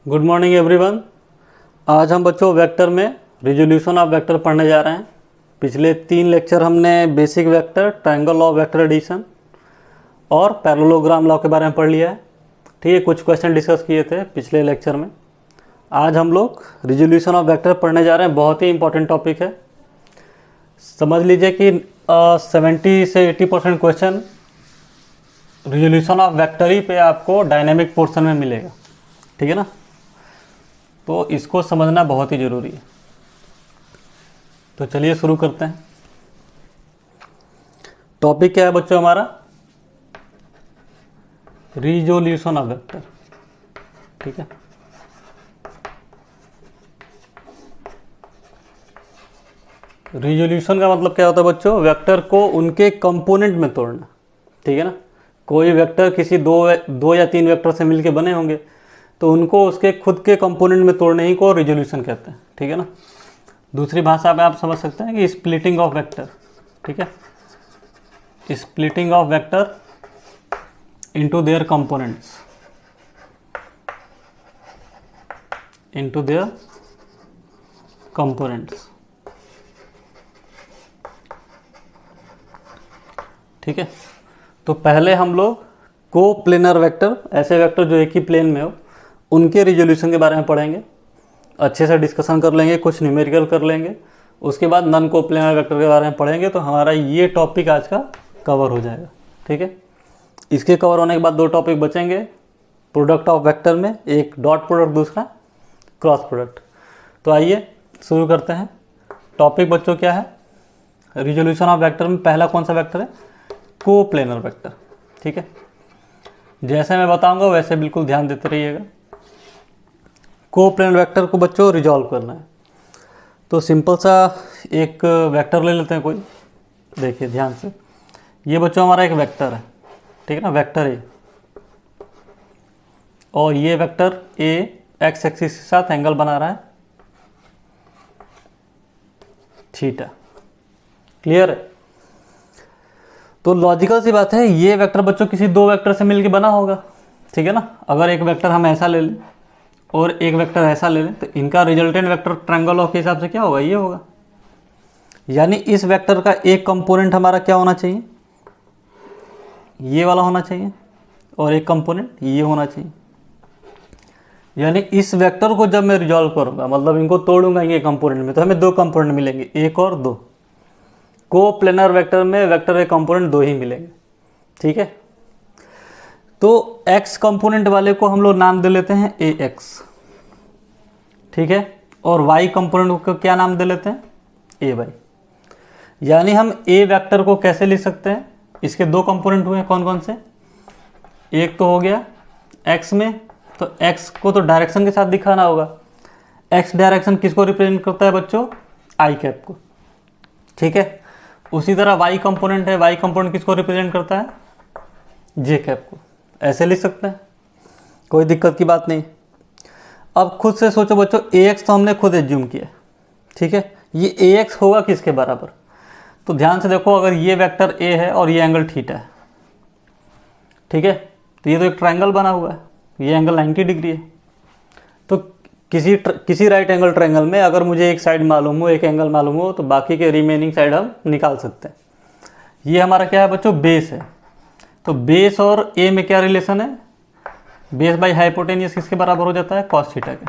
Good morning everyone. आज हम बच्चों वेक्टर में रिजोल्यूशन ऑफ वेक्टर पढ़ने जा रहे हैं। पिछले 3 लेक्चर हमने basic vector, triangle law, vector addition और पैरेललोग्राम लॉ के बारे में पढ़ लिया है। ठीक है, कुछ क्वेश्चन डिस्कस किए थे पिछले लेक्चर में। आज हम लोग रिजोल्यूशन ऑफ वेक्टर पढ़ने जा रहे हैं। बहुत ही इंपॉर्टेंट टॉपिक है। समझ लीजिए कि 70 से 80% क्वेश्चन रिजोल्यूशन ऑफ वेक्टर ही पे आपको डायनेमिक पोर्शन में मिलेगा। ठीक है ना, तो इसको समझना बहुत ही ज़रूरी है। तो चलिए शुरू करते हैं। टॉपिक क्या है बच्चों हमारा? Resolution of vector. ठीक है, रिजोल्यूशन का मतलब क्या होता है बच्चों? वेक्टर को उनके कंपोनेंट में तोड़ना। ठीक है ना, कोई वेक्टर किसी दो या तीन वेक्टर से मिलके बने होंगे, तो उनको उसके खुद के कंपोनेंट में तोड़ने ही को रिजोल्यूशन कहते हैं। ठीक है ना, दूसरी भाषा में आप समझ सकते हैं कि स्प्लिटिंग ऑफ वेक्टर। ठीक है, splitting of vector into their components, into their components. ठीक है, तो पहले हम लोग को प्लेनर वेक्टर, ऐसे वेक्टर जो एक ही प्लेन में हो, उनके रिजोल्यूशन के बारे में पढ़ेंगे। अच्छे से डिस्कशन कर लेंगे, कुछ न्यूमेरिकल कर लेंगे। उसके बाद नॉन को प्लेनर वेक्टर के बारे में पढ़ेंगे। तो हमारा ये टॉपिक आज का कवर हो जाएगा। ठीक है, इसके कवर होने के बाद 2 टॉपिक बचेंगे प्रोडक्ट ऑफ वेक्टर में, एक डॉट प्रोडक्ट, दूसरा क्रॉस प्रोडक्ट। तो आइए शुरू करते हैं। टॉपिक बच्चों क्या है? रिजोल्यूशन ऑफ वेक्टर में पहला कौन सा वेक्टर है? को प्लेनर वेक्टर। ठीक है, जैसे मैं बताऊंगा वैसे बिल्कुल ध्यान देते रहिएगा। को प्लेनर वेक्टर को बच्चों रिजॉल्व करना है। तो सिंपल सा एक वेक्टर ले लेते हैं कोई। देखिए ध्यान से, ये बच्चों हमारा एक वेक्टर है। ठीक है ना, वेक्टर ए, और ये वेक्टर ए एक्स एक्सिस के साथ एंगल बना रहा है थीटा। क्लियर है? तो लॉजिकल सी बात है, ये वेक्टर बच्चों किसी 2 वेक्टर से मिलके बना होगा। ठीक है ना, अगर एक वेक्टर हम ऐसा ले लें और एक वेक्टर ऐसा ले लें, तो इनका रिजल्टेंट वेक्टर ट्रायंगल लॉ के हिसाब से क्या होगा? ये होगा। यानी इस वेक्टर का एक कंपोनेंट हमारा क्या होना चाहिए? ये वाला होना चाहिए, और एक कंपोनेंट ये होना चाहिए। यानी इस वेक्टर को जब मैं रिजॉल्व करूंगा, मतलब इनको तोड़ूंगा ये कंपोनेंट में, तो हमें 2 कंपोनेंट मिलेंगे, 1 और 2। को प्लेनर वेक्टर में वेक्टर के कंपोनेंट 2 ही मिलेंगे। ठीक है, तो x कंपोनेंट वाले को हम लोग नाम दे लेते हैं ax। ठीक है, और y कंपोनेंट को क्या नाम दे लेते हैं? ay। यानी हम a वेक्टर को कैसे लिख सकते हैं? इसके 2 कंपोनेंट हुए, कौन कौन से? एक तो हो गया x में, तो x को तो डायरेक्शन के साथ दिखाना होगा। x डायरेक्शन किसको रिप्रेजेंट करता है बच्चों? i कैप को। ठीक है, उसी तरह y कंपोनेंट है, y कंपोनेंट किसको रिप्रेजेंट करता है? j कैप को। ऐसे लिख सकते हैं, कोई दिक्कत की बात नहीं। अब खुद से सोचो बच्चों, ax तो हमने खुद एज्यूम किया। ठीक है, ये ax होगा किसके बराबर? तो ध्यान से देखो, अगर ये वेक्टर a है और ये एंगल थीटा है, ठीक है, तो ये तो एक ट्रायंगल बना हुआ है, ये एंगल 90 डिग्री है। तो किसी राइट एंगल ट्रायंगल में अगर मुझे एक साइड मालूम हो, एक एंगल मालूम हो, तो बाकी के रिमेनिंग साइड हम निकाल सकते हैं। ये हमारा क्या है बच्चों? बेस है। तो बेस और ए में क्या रिलेशन है? बेस बाई हाइपोटेनियस किसके बराबर हो जाता है? कॉस थीटा के।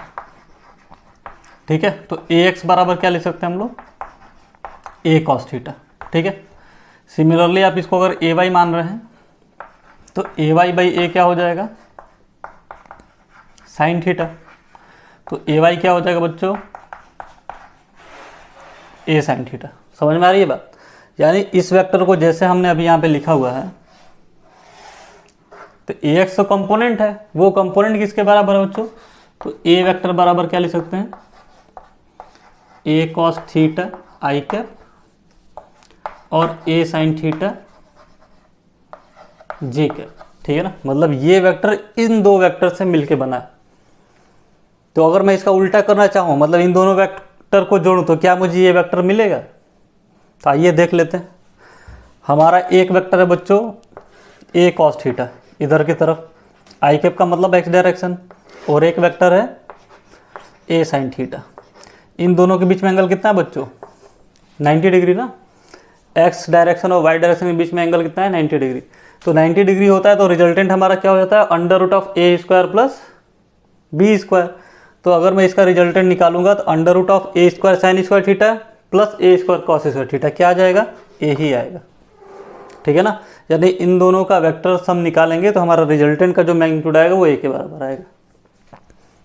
ठीक है, तो ए एक्स बराबर क्या लिख सकते हैं हम लोग? ए कॉस थीटा। ठीक है, सिमिलरली आप इसको अगर ए वाई मान रहे हैं, तो ए वाई बाई ए क्या हो जाएगा? Sine theta. तो ए वाई क्या हो जाएगा बच्चों? ए साइन थीटा। समझ में आ रही है बात? यानी इस वेक्टर को जैसे हमने अभी यहाँ पे लिखा हुआ है, तो ए एक्स तो कंपोनेंट है, वो कंपोनेंट किसके बराबर है बच्चों? तो ए वेक्टर बराबर क्या लिख सकते हैं? ए कॉस थीटा आई कैप और ए साइन थीटा जे कैप। ठीक है ना, मतलब ये वेक्टर इन 2 वेक्टर से मिलके बना है। तो अगर मैं इसका उल्टा करना चाहूँ, मतलब इन दोनों वेक्टर को जोड़ूँ, तो क्या मुझे ये वेक्टर मिलेगा? तो आइए देख लेते हैं। हमारा एक वेक्टर है बच्चों ए कॉस थीटा, इधर की तरफ, आई कैप का मतलब एक्स डायरेक्शन, और एक वेक्टर है ए साइन थीटा। इन दोनों के बीच में एंगल कितना है बच्चों? 90 डिग्री ना। एक्स डायरेक्शन और वाई डायरेक्शन के बीच में एंगल कितना है? 90 डिग्री। तो 90 डिग्री होता है तो रिजल्टेंट हमारा क्या हो जाता है? Under root of a square plus b square. तो अगर मैं इसका रिजल्टेंट निकालूंगा तो under root of a square sine square theta plus a square cos square theta क्या आ जाएगा? ए ही आएगा। ठीक है ना। यानी इन दोनों का वेक्टर सम निकालेंगे तो हमारा रिजल्टेंट का जो मैग्नीट्यूड आएगा वो ए के बराबर आएगा।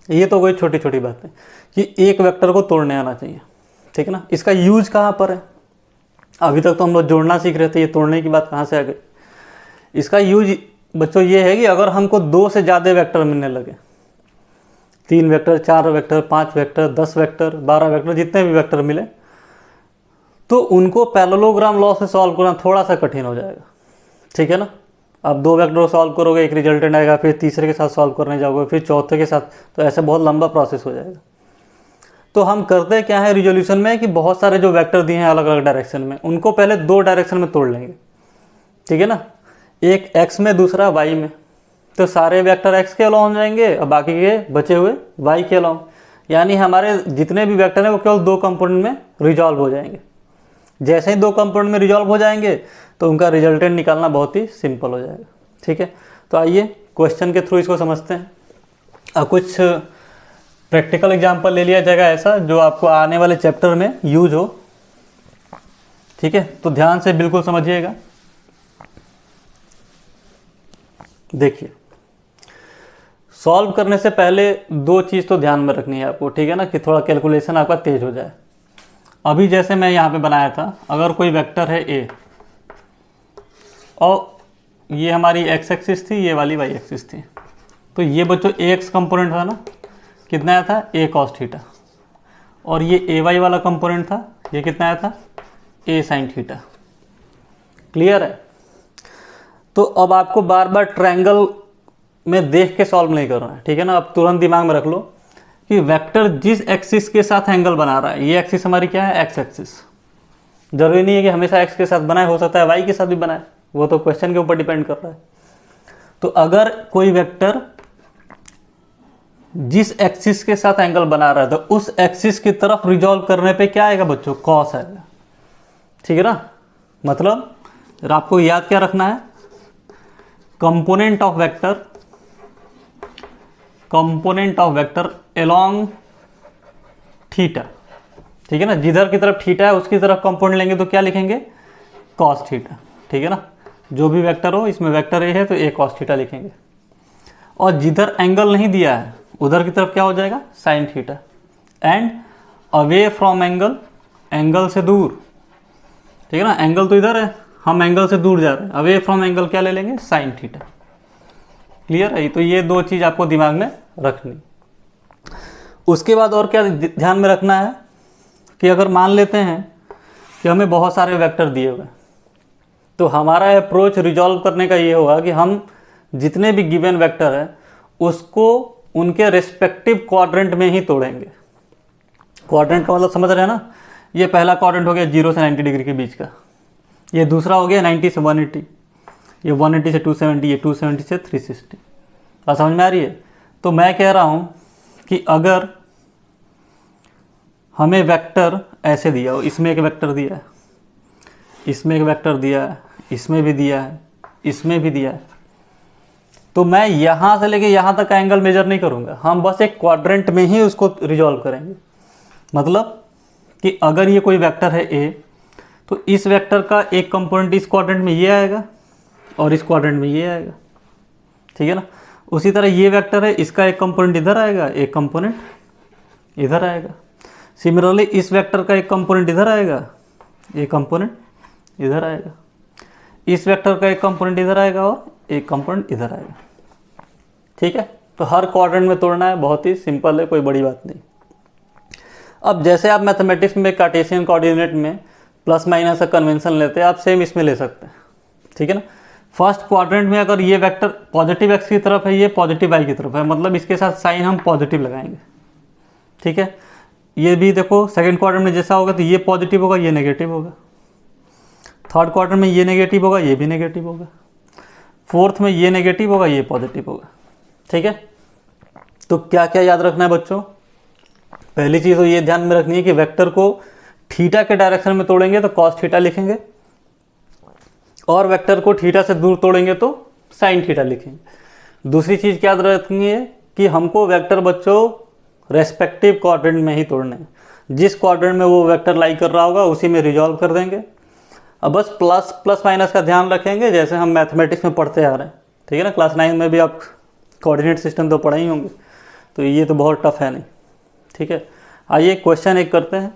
ये तो कोई छोटी छोटी बात है कि एक वेक्टर को तोड़ने आना चाहिए। ठीक है ना। इसका यूज कहाँ पर है? अभी तक तो हम लोग जोड़ना सीख रहे थे, ये तोड़ने की बात कहाँ से आ गई? इसका यूज बच्चों ये है कि अगर हमको 2 से ज़्यादा वेक्टर मिलने लगे, 3 vector, 4 vector, 5 vector, 10 vector, 12 vector, जितने भी वेक्टर मिले, तो उनको पैरेललोग्राम लॉ से सॉल्व करना थोड़ा सा कठिन हो जाएगा। ठीक है ना। अब 2 वेक्टर को सॉल्व करोगे, एक रिजल्टेंट आएगा, फिर तीसरे के साथ सॉल्व करने जाओगे, फिर चौथे के साथ, तो ऐसे बहुत लंबा प्रोसेस हो जाएगा। तो हम करते क्या है रिजोल्यूशन में कि बहुत सारे जो वेक्टर दिए हैं अलग अलग डायरेक्शन में, उनको पहले 2 डायरेक्शन में तोड़ लेंगे। ठीक है ना। एक एक्स में, दूसरा वाई में। तो सारे वेक्टर एक्स के अलाउ हो जाएंगे और बाकी के बचे हुए वाई के अलाउ। यानी हमारे जितने भी वेक्टर हैं वो केवल 2 कंपोनेंट में रिजॉल्व हो जाएंगे। जैसे ही 2 कंपोनेंट में रिजॉल्व हो जाएंगे तो उनका रिजल्टेंट निकालना बहुत ही सिंपल हो जाएगा। ठीक है। तो आइए क्वेश्चन के थ्रू इसको समझते हैं। अब कुछ प्रैक्टिकल एग्जाम्पल ले लिया जाएगा ऐसा जो आपको आने वाले चैप्टर में यूज हो। ठीक है। तो ध्यान से बिल्कुल समझिएगा। देखिए, सॉल्व करने से पहले 2 चीज़ तो ध्यान में रखनी है आपको। ठीक है ना, कि थोड़ा कैलकुलेशन आपका तेज हो जाए। अभी जैसे मैं यहाँ पे बनाया था, अगर कोई वेक्टर है ए और ये हमारी एक्स एक्सिस थी, ये वाली वाई एक्सिस थी, तो ये बच्चों ए एक्स कंपोनेंट था ना, कितना आया था? ए कॉस थीटा। और ये ए वाई वाला कंपोनेंट था, ये कितना आया था? ए साइन थीटा। क्लियर है। तो अब आपको बार बार ट्रायंगल में देख के सॉल्व नहीं करना है। ठीक है ना। अब तुरंत दिमाग में रख लो कि वेक्टर जिस एक्सिस के साथ एंगल बना रहा है, ये एक्सिस हमारी क्या है? X axis. जरूरी नहीं है कि हमेशा एक्स के साथ बनाए, हो सकता है वाई के साथ भी बनाए, वो तो क्वेश्चन के ऊपर डिपेंड कर रहा है। तो अगर कोई वेक्टर जिस एक्सिस के साथ एंगल बना रहा है तो उस एक्सिस की तरफ रिजॉल्व करने पे क्या आएगा बच्चों? कॉस आएगा। ठीक है ना। मतलब आपको याद क्या रखना है? Component of vector along theta. ठीक है ना। जिधर की तरफ थीटा है उसकी तरफ कंपोनेंट लेंगे तो क्या लिखेंगे? Cos theta. ठीक है ना। जो भी वेक्टर हो, इसमें वेक्टर ए है तो ए कॉस थीटा लिखेंगे। और जिधर एंगल नहीं दिया है उधर की तरफ क्या हो जाएगा? Sine theta. And away from angle, angle से दूर। ठीक है ना। एंगल तो इधर है, हम एंगल से दूर जा रहे हैं, अवे फ्रॉम एंगल क्या ले लेंगे? Sine theta. क्लियर है। तो ये 2 चीज़ आपको दिमाग में रखनी। उसके बाद और क्या ध्यान में रखना है कि अगर मान लेते हैं कि हमें बहुत सारे वेक्टर दिए हुए, तो हमारा अप्रोच रिजॉल्व करने का ये होगा कि हम जितने भी गिवन वेक्टर है उसको उनके रेस्पेक्टिव क्वाड्रेंट में ही तोड़ेंगे। क्वाड्रेंट का मतलब समझ रहे हैं ना। ये पहला क्वाड्रेंट हो गया 0 से 90 डिग्री के बीच का, ये दूसरा हो गया 90 से 180, ये 180 से 270, ये 270 से 360। बात समझ में आ रही है। तो मैं कह रहा हूँ कि अगर हमें वेक्टर ऐसे दिया हो, इसमें एक वेक्टर दिया है, इसमें एक वेक्टर दिया है, इसमें भी दिया है, इसमें भी दिया है, तो मैं यहाँ से लेके यहाँ तक का एंगल मेजर नहीं करूँगा, हम बस एक क्वाड्रेंट में ही उसको रिजॉल्व करेंगे। मतलब कि अगर ये कोई वेक्टर है ए, तो इस वेक्टर का एक कंपोनेंट इस क्वाड्रेंट में ये आएगा और इस क्वाड्रेंट में ये आएगा। ठीक है ना। उसी तरह ये वेक्टर है, इसका एक कंपोनेंट इधर आएगा, एक कंपोनेंट इधर आएगा। सिमिलरली इस वेक्टर का एक कंपोनेंट इधर आएगा, एक कंपोनेंट इधर आएगा। इस वेक्टर का एक कंपोनेंट इधर आएगा और एक कंपोनेंट इधर आएगा। ठीक है। तो हर क्वाड्रेंट में तोड़ना है, बहुत ही सिंपल है, कोई बड़ी बात नहीं। अब जैसे आप मैथमेटिक्स में कार्टेशियन कोऑर्डिनेट में प्लस माइनस का कन्वेंशन लेते हैं, आप सेम इसमें ले सकते हैं। ठीक है ना। फर्स्ट क्वाड्रेंट में अगर ये वेक्टर पॉजिटिव एक्स की तरफ है, ये पॉजिटिव वाई की तरफ है, मतलब इसके साथ साइन हम पॉजिटिव लगाएंगे। ठीक है। ये भी देखो सेकंड क्वाड्रेंट में जैसा होगा तो ये पॉजिटिव होगा, ये नेगेटिव होगा। थर्ड क्वाड्रेंट में ये नेगेटिव होगा, ये भी नेगेटिव होगा। फोर्थ में ये नेगेटिव होगा, ये पॉजिटिव होगा। ठीक है। तो क्या क्या याद रखना है बच्चों? पहली चीज़ तो ये ध्यान में रखनी है कि वेक्टर को थीटा के डायरेक्शन में तोड़ेंगे तो कॉस थीटा लिखेंगे, और वेक्टर को थीटा से दूर तोड़ेंगे तो साइन थीटा लिखेंगे। दूसरी चीज़ क्या याद रखनी है कि हमको वेक्टर बच्चों रेस्पेक्टिव क्वाड्रेंट में ही तोड़ने हैं। जिस क्वाड्रेंट में वो वेक्टर लाई कर रहा होगा उसी में रिजॉल्व कर देंगे। अब बस प्लस प्लस माइनस का ध्यान रखेंगे जैसे हम मैथमेटिक्स में पढ़ते आ रहे हैं, ठीक है ना। क्लास 9 में भी आप कोऑर्डिनेट सिस्टम तो पढ़े ही होंगे, तो ये तो बहुत टफ है नहीं, ठीक है। आइए क्वेश्चन एक करते हैं,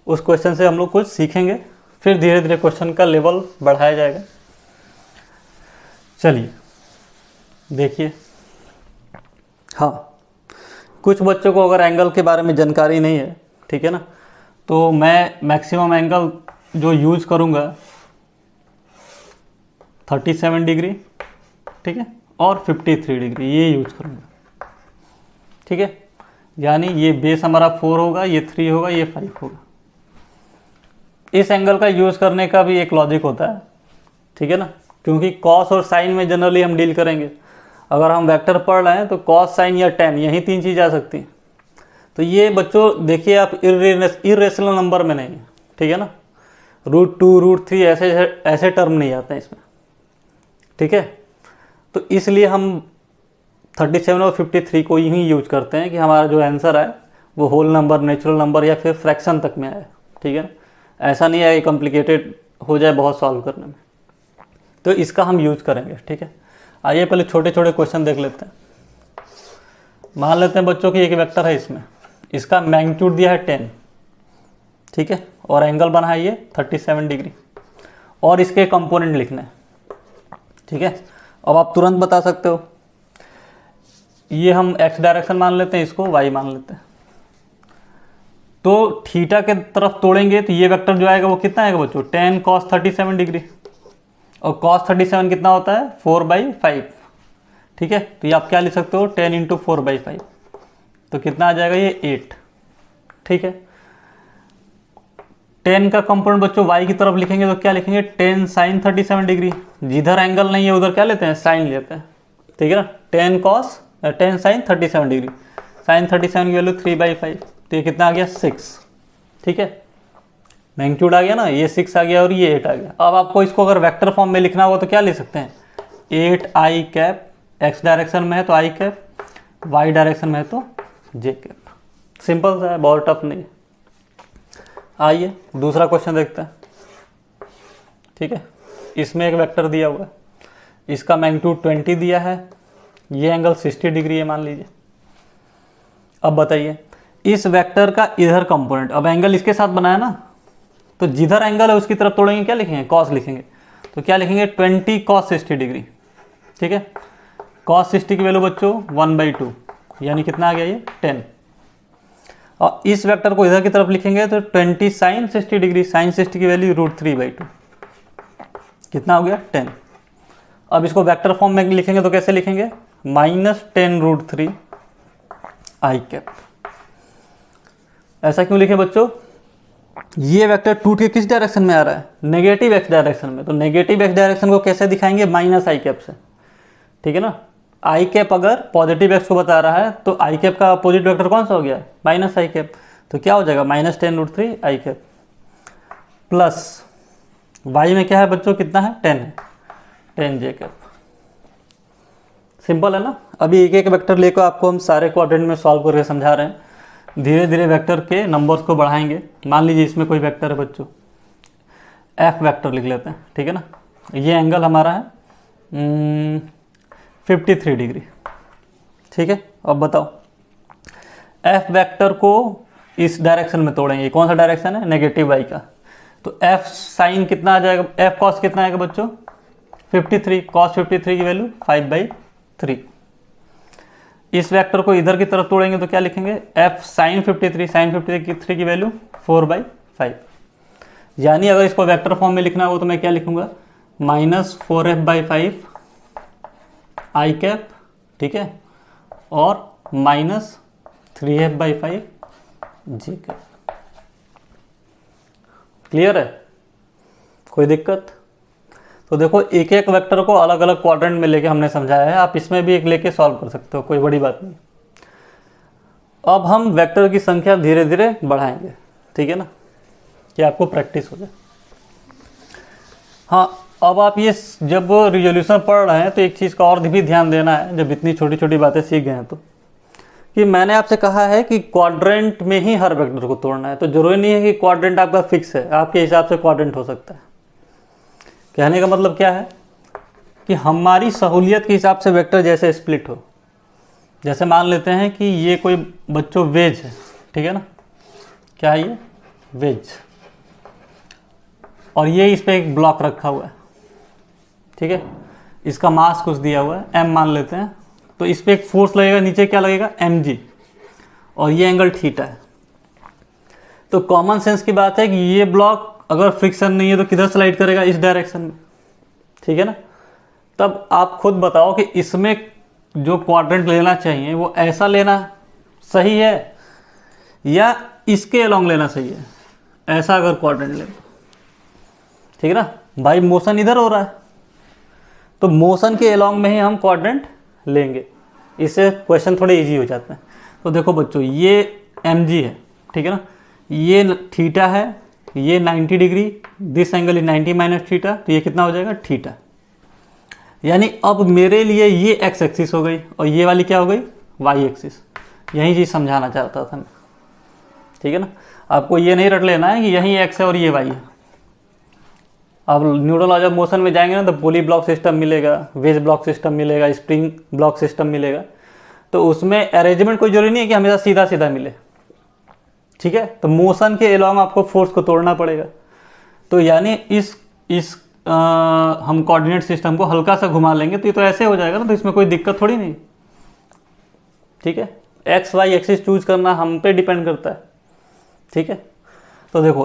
उस क्वेश्चन से हम लोग कुछ सीखेंगे, फिर धीरे धीरे क्वेश्चन का लेवल बढ़ाया जाएगा। चलिए देखिए, हाँ कुछ बच्चों को अगर एंगल के बारे में जानकारी नहीं है, ठीक है ना, तो मैं मैक्सिमम एंगल जो यूज करूँगा 37 डिग्री, ठीक है, और 53 डिग्री ये यूज करूँगा, ठीक है। यानी ये बेस हमारा 4 होगा, ये 3 होगा, ये 5 होगा। इस एंगल का यूज़ करने का भी एक लॉजिक होता है, ठीक है ना, क्योंकि कॉस और साइन में जनरली हम डील करेंगे। अगर हम वेक्टर पढ़ रहे हैं तो कॉस साइन या टेन यही तीन चीज़ आ सकती हैं। तो ये बच्चों देखिए आप इर्रेशनल नंबर में नहीं है, ठीक है ना। √2 √3 ऐसे टर्म नहीं आते हैं इसमें, ठीक है। तो इसलिए हम 37 और 53 को ही यूज करते हैं कि हमारा जो आंसर है वो होल नंबर, नेचुरल नंबर या फिर फ्रैक्शन तक में आए, ठीक है ना। ऐसा नहीं है कॉम्प्लिकेटेड हो जाए बहुत सॉल्व करने में, तो इसका हम यूज करेंगे, ठीक है। आइए पहले छोटे छोटे क्वेश्चन देख लेते हैं। मान लेते हैं बच्चों की एक वेक्टर है, इसमें इसका मैग्नीट्यूड दिया है 10, ठीक है, और एंगल बना है ये 37 डिग्री, और इसके कंपोनेंट लिखने हैं, ठीक है। अब आप तुरंत बता सकते हो, ये हम एक्स डायरेक्शन मान लेते हैं, इसको वाई मान लेते हैं। तो थीटा के तरफ तोड़ेंगे तो ये वेक्टर जो आएगा वो कितना आएगा बच्चों, 10 cos 37 डिग्री, और cos 37 कितना होता है 4/5, ठीक है। तो ये आप क्या लिख सकते हो 10 × 4/5, तो कितना आ जाएगा ये 8, ठीक है। 10 का कंपोनेंट बच्चों y की तरफ लिखेंगे तो क्या लिखेंगे 10 sin 37 डिग्री, जिधर एंगल नहीं है उधर क्या लेते हैं साइन लेते हैं, ठीक है ना। 10 sin 37 डिग्री, sin 37 की वैल्यू 3/5, तो ये कितना आ गया 6, ठीक है। मैग्नीट्यूड आ गया ना, ये 6 आ गया और ये 8 आ गया। अब आपको इसको अगर वेक्टर फॉर्म में लिखना होगा तो क्या लिख सकते हैं 8i कैप, x डायरेक्शन में है तो i कैप, y डायरेक्शन में है तो j कैप। सिंपल सा है, बहुत टफ नहीं। आइए दूसरा क्वेश्चन देखते हैं, ठीक है। इसमें एक वेक्टर दिया हुआ है, इसका मैग्नीट्यूड 20 दिया है, ये एंगल 60 डिग्री है मान लीजिए। अब बताइए इस वेक्टर का इधर कंपोनेंट, अब एंगल इसके साथ बनाया ना, तो जिधर एंगल है उसकी तरफ तोड़ेंगे क्या लिखेंगे कॉस लिखेंगे, तो क्या लिखेंगे 20 cos 60 डिग्री, ठीक है। cos 60 की वैल्यू बच्चों 1/2, यानी कितना आ गया ये 10। और इस वेक्टर को इधर की तरफ लिखेंगे तो 20 sin 60 डिग्री, sin 60 की वैल्यू √3/2, कितना हो गया 10। अब इसको वेक्टर फॉर्म में लिखेंगे तो कैसे लिखेंगे -10√3 i कैप। ऐसा क्यों लिखे बच्चों, ये वेक्टर टूट के किस डायरेक्शन में आ रहा है नेगेटिव x डायरेक्शन में, तो नेगेटिव x डायरेक्शन को कैसे दिखाएंगे -i कैप से, ठीक है ना। i कैप अगर पॉजिटिव x को बता रहा है तो i कैप का अपोजिट वेक्टर कौन सा हो गया -i कैप, तो क्या हो जाएगा -10√3 i कैप, प्लस y में क्या है बच्चों कितना है 10 है, 10 j कैप। सिंपल है ना। अभी एक एक वेक्टर लेकर आपको हम सारे क्वाड्रेंट में सॉल्व करके समझा रहे हैं, धीरे धीरे वेक्टर के नंबर्स को बढ़ाएंगे। मान लीजिए इसमें कोई वेक्टर है बच्चों, f वेक्टर लिख लेते हैं, ठीक है ना। ये एंगल हमारा है 53 डिग्री, ठीक है। अब बताओ f वेक्टर को इस डायरेक्शन में तोड़ेंगे, कौन सा डायरेक्शन है नेगेटिव y का, तो f साइन कितना आ जाएगा, f cos कितना आएगा बच्चों 53, cos 53 की वैल्यू 5/3। इस वेक्टर को इधर की तरफ तोड़ेंगे तो क्या लिखेंगे f sin 53, sin 53 की वैल्यू 4/5। यानी अगर इसको वेक्टर फॉर्म में लिखना हो तो मैं क्या लिखूंगा -4f/5 i कैप, ठीक है, और -3f/5 j कैप। क्लियर है, कोई दिक्कत। तो देखो एक एक वेक्टर को अलग अलग क्वाड्रेंट में लेके हमने समझाया है, आप इसमें भी एक लेके सॉल्व कर सकते हो, कोई बड़ी बात नहीं। अब हम वेक्टर की संख्या धीरे धीरे बढ़ाएंगे, ठीक है ना, कि आपको प्रैक्टिस हो जाए। हाँ, अब आप ये जब रिजोल्यूशन पढ़ रहे हैं तो एक चीज़ का और भी ध्यान देना है, जब इतनी छोटी छोटी बातें सीख गए हैं तो, कि मैंने आपसे कहा है कि क्वाड्रेंट में ही हर वेक्टर को तोड़ना है। तो जरूरी नहीं है कि क्वाड्रेंट आपका फिक्स है, आपके हिसाब से क्वाड्रेंट हो सकता है। कहने का मतलब क्या है कि हमारी सहूलियत के हिसाब से वेक्टर जैसे स्प्लिट हो। जैसे मान लेते हैं कि ये कोई बच्चों वेज है, ठीक है ना, क्या है ये वेज, और ये इस पर एक ब्लॉक रखा हुआ है, ठीक है, इसका मास कुछ दिया हुआ है m मान लेते हैं। तो इस पर एक फोर्स लगेगा, नीचे क्या लगेगा mg, और ये एंगल थीटा है। तो कॉमन सेंस की बात है कि ये ब्लॉक अगर फ्रिक्शन नहीं है तो किधर स्लाइड करेगा, इस डायरेक्शन में, ठीक है ना। तब आप खुद बताओ कि इसमें जो क्वाड्रेंट लेना चाहिए वो ऐसा लेना सही है या इसके अलोंग लेना सही है, ऐसा अगर क्वाड्रेंट ले, ठीक है ना। भाई मोशन इधर हो रहा है तो मोशन के अलोंग में ही हम क्वाड्रेंट लेंगे, इससे क्वेश्चन थोड़े इजी हो जाते हैं। तो देखो बच्चों, ये mg है, ठीक है ना, ये थीटा है, ये 90 degree, this angle is 90 minus theta, तो ये कितना हो जाएगा थीटा। यानी अब मेरे लिए ये x एक्सिस हो गई और ये वाली क्या हो गई y एक्सिस। यही चीज़ समझाना चाहता था मैं, ठीक है ना। आपको ये नहीं रट लेना है कि यही x है और ये y है। अब न्यूटन लॉज ऑफ मोशन में जाएंगे ना तो पुली ब्लॉक सिस्टम मिलेगा, वेज ब्लॉक सिस्टम मिलेगा, स्प्रिंग ब्लॉक सिस्टम मिलेगा। तो उसमें अरेंजमेंट कोई जरूरी नहीं है कि हमेशा सीधा सीधा मिले, ठीक है। तो मोशन के अलोंग आपको फोर्स को तोड़ना पड़ेगा। तो यानी इस हम कोऑर्डिनेट सिस्टम को हल्का सा घुमा लेंगे तो ये तो ऐसे हो जाएगा ना, तो इसमें कोई दिक्कत थोड़ी नहीं, ठीक है। एक्स वाई एक्सिस चूज करना हम पे डिपेंड करता है, ठीक है। तो देखो,